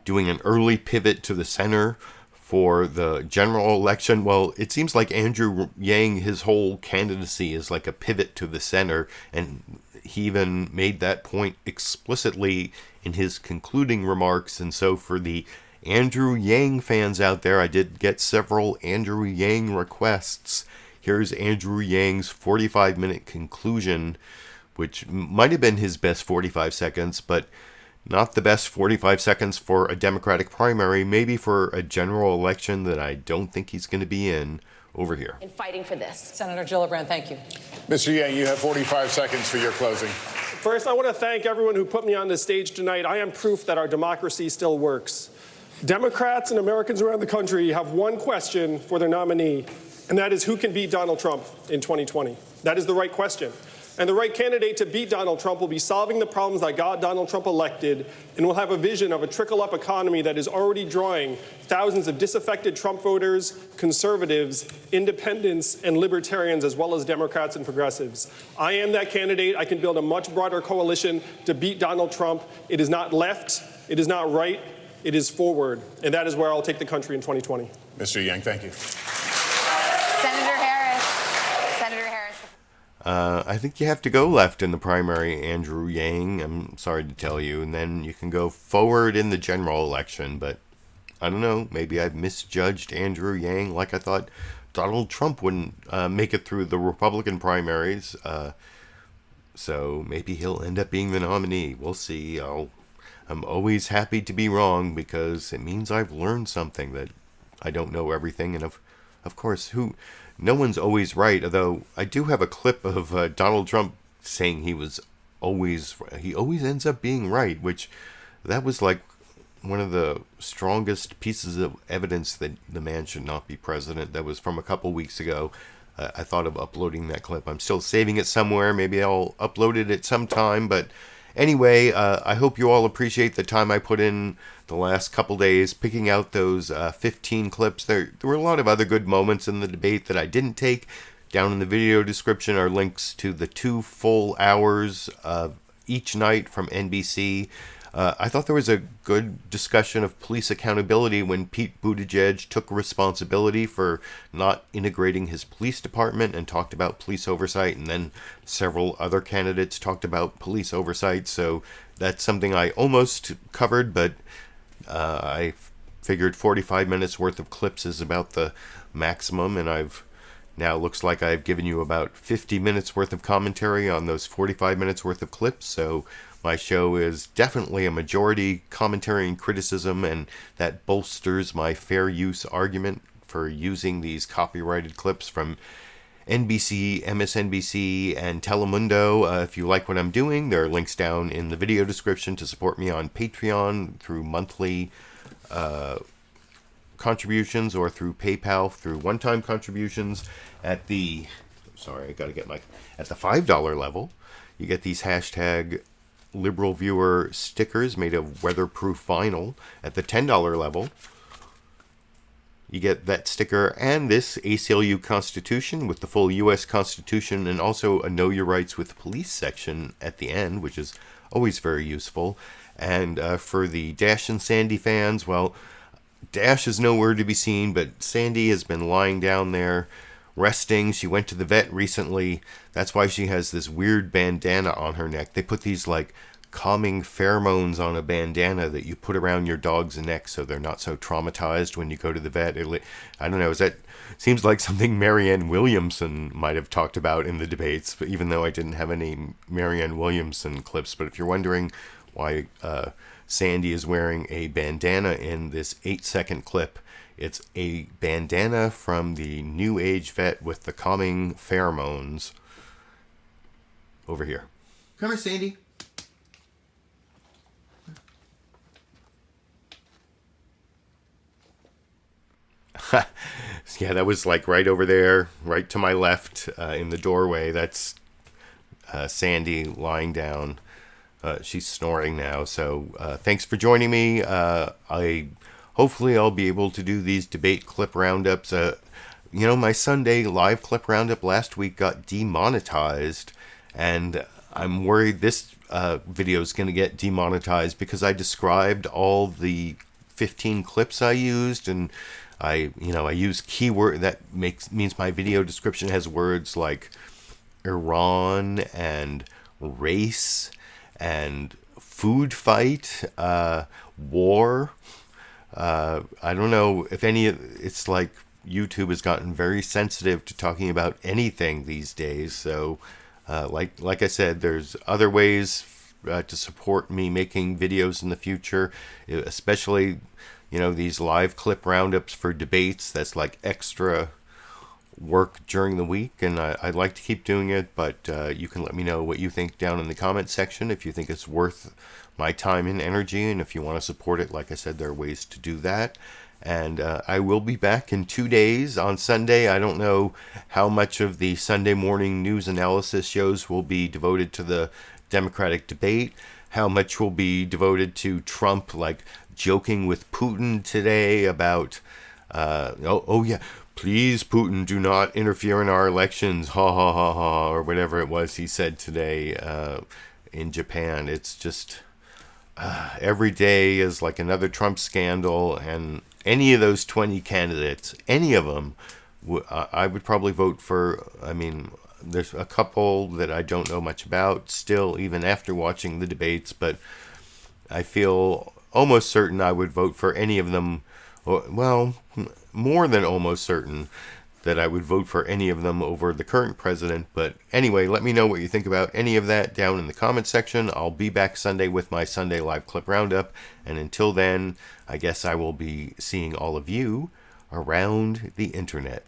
doing an early pivot to the center for the general election. Well, it seems like Andrew Yang, his whole candidacy is like a pivot to the center, and he even made that point explicitly in his concluding remarks. And so for the Andrew Yang fans out there, I did get several Andrew Yang requests. Here's Andrew Yang's 45-minute conclusion, which might have been his best 45 seconds, but not the best 45 seconds for a Democratic primary, maybe for a general election that I don't think he's going to be in. Over here. In fighting for this. Senator Gillibrand, thank you. Mr. Yang, you have 45 seconds for your closing. First, I want to thank everyone who put me on this stage tonight. I am proof that our democracy still works. Democrats and Americans around the country have one question for their nominee, and that is who can beat Donald Trump in 2020. That is the right question. And the right candidate to beat Donald Trump will be solving the problems that got Donald Trump elected and will have a vision of a trickle-up economy that is already drawing thousands of disaffected Trump voters, conservatives, independents, and libertarians, as well as Democrats and progressives. I am that candidate. I can build a much broader coalition to beat Donald Trump. It is not left. It is not right. It is forward. And that is where I'll take the country in 2020. Mr. Yang, thank you. Senator Harris. Senator Harris. I think you have to go left in the primary, Andrew Yang. I'm sorry to tell you. And then you can go forward in the general election. But I don't know. Maybe I've misjudged Andrew Yang like I thought Donald Trump wouldn't make it through the Republican primaries. So maybe he'll end up being the nominee. We'll see. I'm always happy to be wrong because it means I've learned something, that I don't know everything. And of course, no one's always right, although I do have a clip of Donald Trump saying he always ends up being right, which that was like one of the strongest pieces of evidence that the man should not be president. That was from a couple weeks ago. I thought of uploading that clip. I'm still saving it somewhere. Maybe I'll upload it at some time, but anyway, I hope you all appreciate the time I put in the last couple days picking out those 15 clips. There were a lot of other good moments in the debate that I didn't take. Down in the video description are links to the 2 full hours each night from NBC. I thought there was a good discussion of police accountability when Pete Buttigieg took responsibility for not integrating his police department and talked about police oversight, and then several other candidates talked about police oversight. So that's something I almost covered, but I figured 45 minutes worth of clips is about the maximum, and now looks like I've given you about 50 minutes worth of commentary on those 45 minutes worth of clips. So my show is definitely a majority commentary and criticism, and that bolsters my fair use argument for using these copyrighted clips from NBC, MSNBC, and Telemundo. If you like what I'm doing, there are links down in the video description to support me on Patreon through monthly contributions or through PayPal through one-time contributions. At the $5 level, you get these hashtag LiberalViewer stickers made of weatherproof vinyl. At the $10 level, you get that sticker and this ACLU Constitution with the full U.S. Constitution, and also a Know Your Rights with Police section at the end, which is always very useful. And for the Dash and Sandy fans, well, Dash is nowhere to be seen, but Sandy has been lying down there resting. She went to the vet recently. That's why she has this weird bandana on her neck. They put these like calming pheromones on a bandana that you put around your dog's neck so they're not so traumatized when you go to the vet. I don't know, seems like something Marianne Williamson might have talked about in the debates, but even though I didn't have any Marianne Williamson clips. But if you're wondering why Sandy is wearing a bandana in this 8-second clip, it's a bandana from the New Age vet with the calming pheromones. Over here. Come here, Sandy. Yeah, that was like right over there, right to my left in the doorway. That's Sandy lying down. She's snoring now. So thanks for joining me. Hopefully I'll be able to do these debate clip roundups. My Sunday live clip roundup last week got demonetized, and I'm worried this video is going to get demonetized because I described all the 15 clips I used, and I use keyword that means my video description has words like Iran and race and food fight, war. I don't know if it's like YouTube has gotten very sensitive to talking about anything these days. So, like I said, there's other ways to support me making videos in the future, especially, these live clip roundups for debates. That's like extra work during the week, and I'd like to keep doing it, but you can let me know what you think down in the comment section if you think it's worth my time and energy. And if you want to support it, like I said, there are ways to do that. And I will be back in 2 days on Sunday. I don't know how much of the Sunday morning news analysis shows will be devoted to the Democratic debate, how much will be devoted to Trump, like joking with Putin today about, oh yeah, please, Putin, do not interfere in our elections, ha ha ha ha, or whatever it was he said today in Japan. It's just every day is like another Trump scandal, and any of those 20 candidates, any of them, I would probably vote for. I mean, there's a couple that I don't know much about still, even after watching the debates, but I feel almost certain I would vote for any of them. Well, more than almost certain that I would vote for any of them over the current president. But anyway, let me know what you think about any of that down in the comment section. I'll be back Sunday with my Sunday Live Clip Roundup. And until then, I guess I will be seeing all of you around the internet.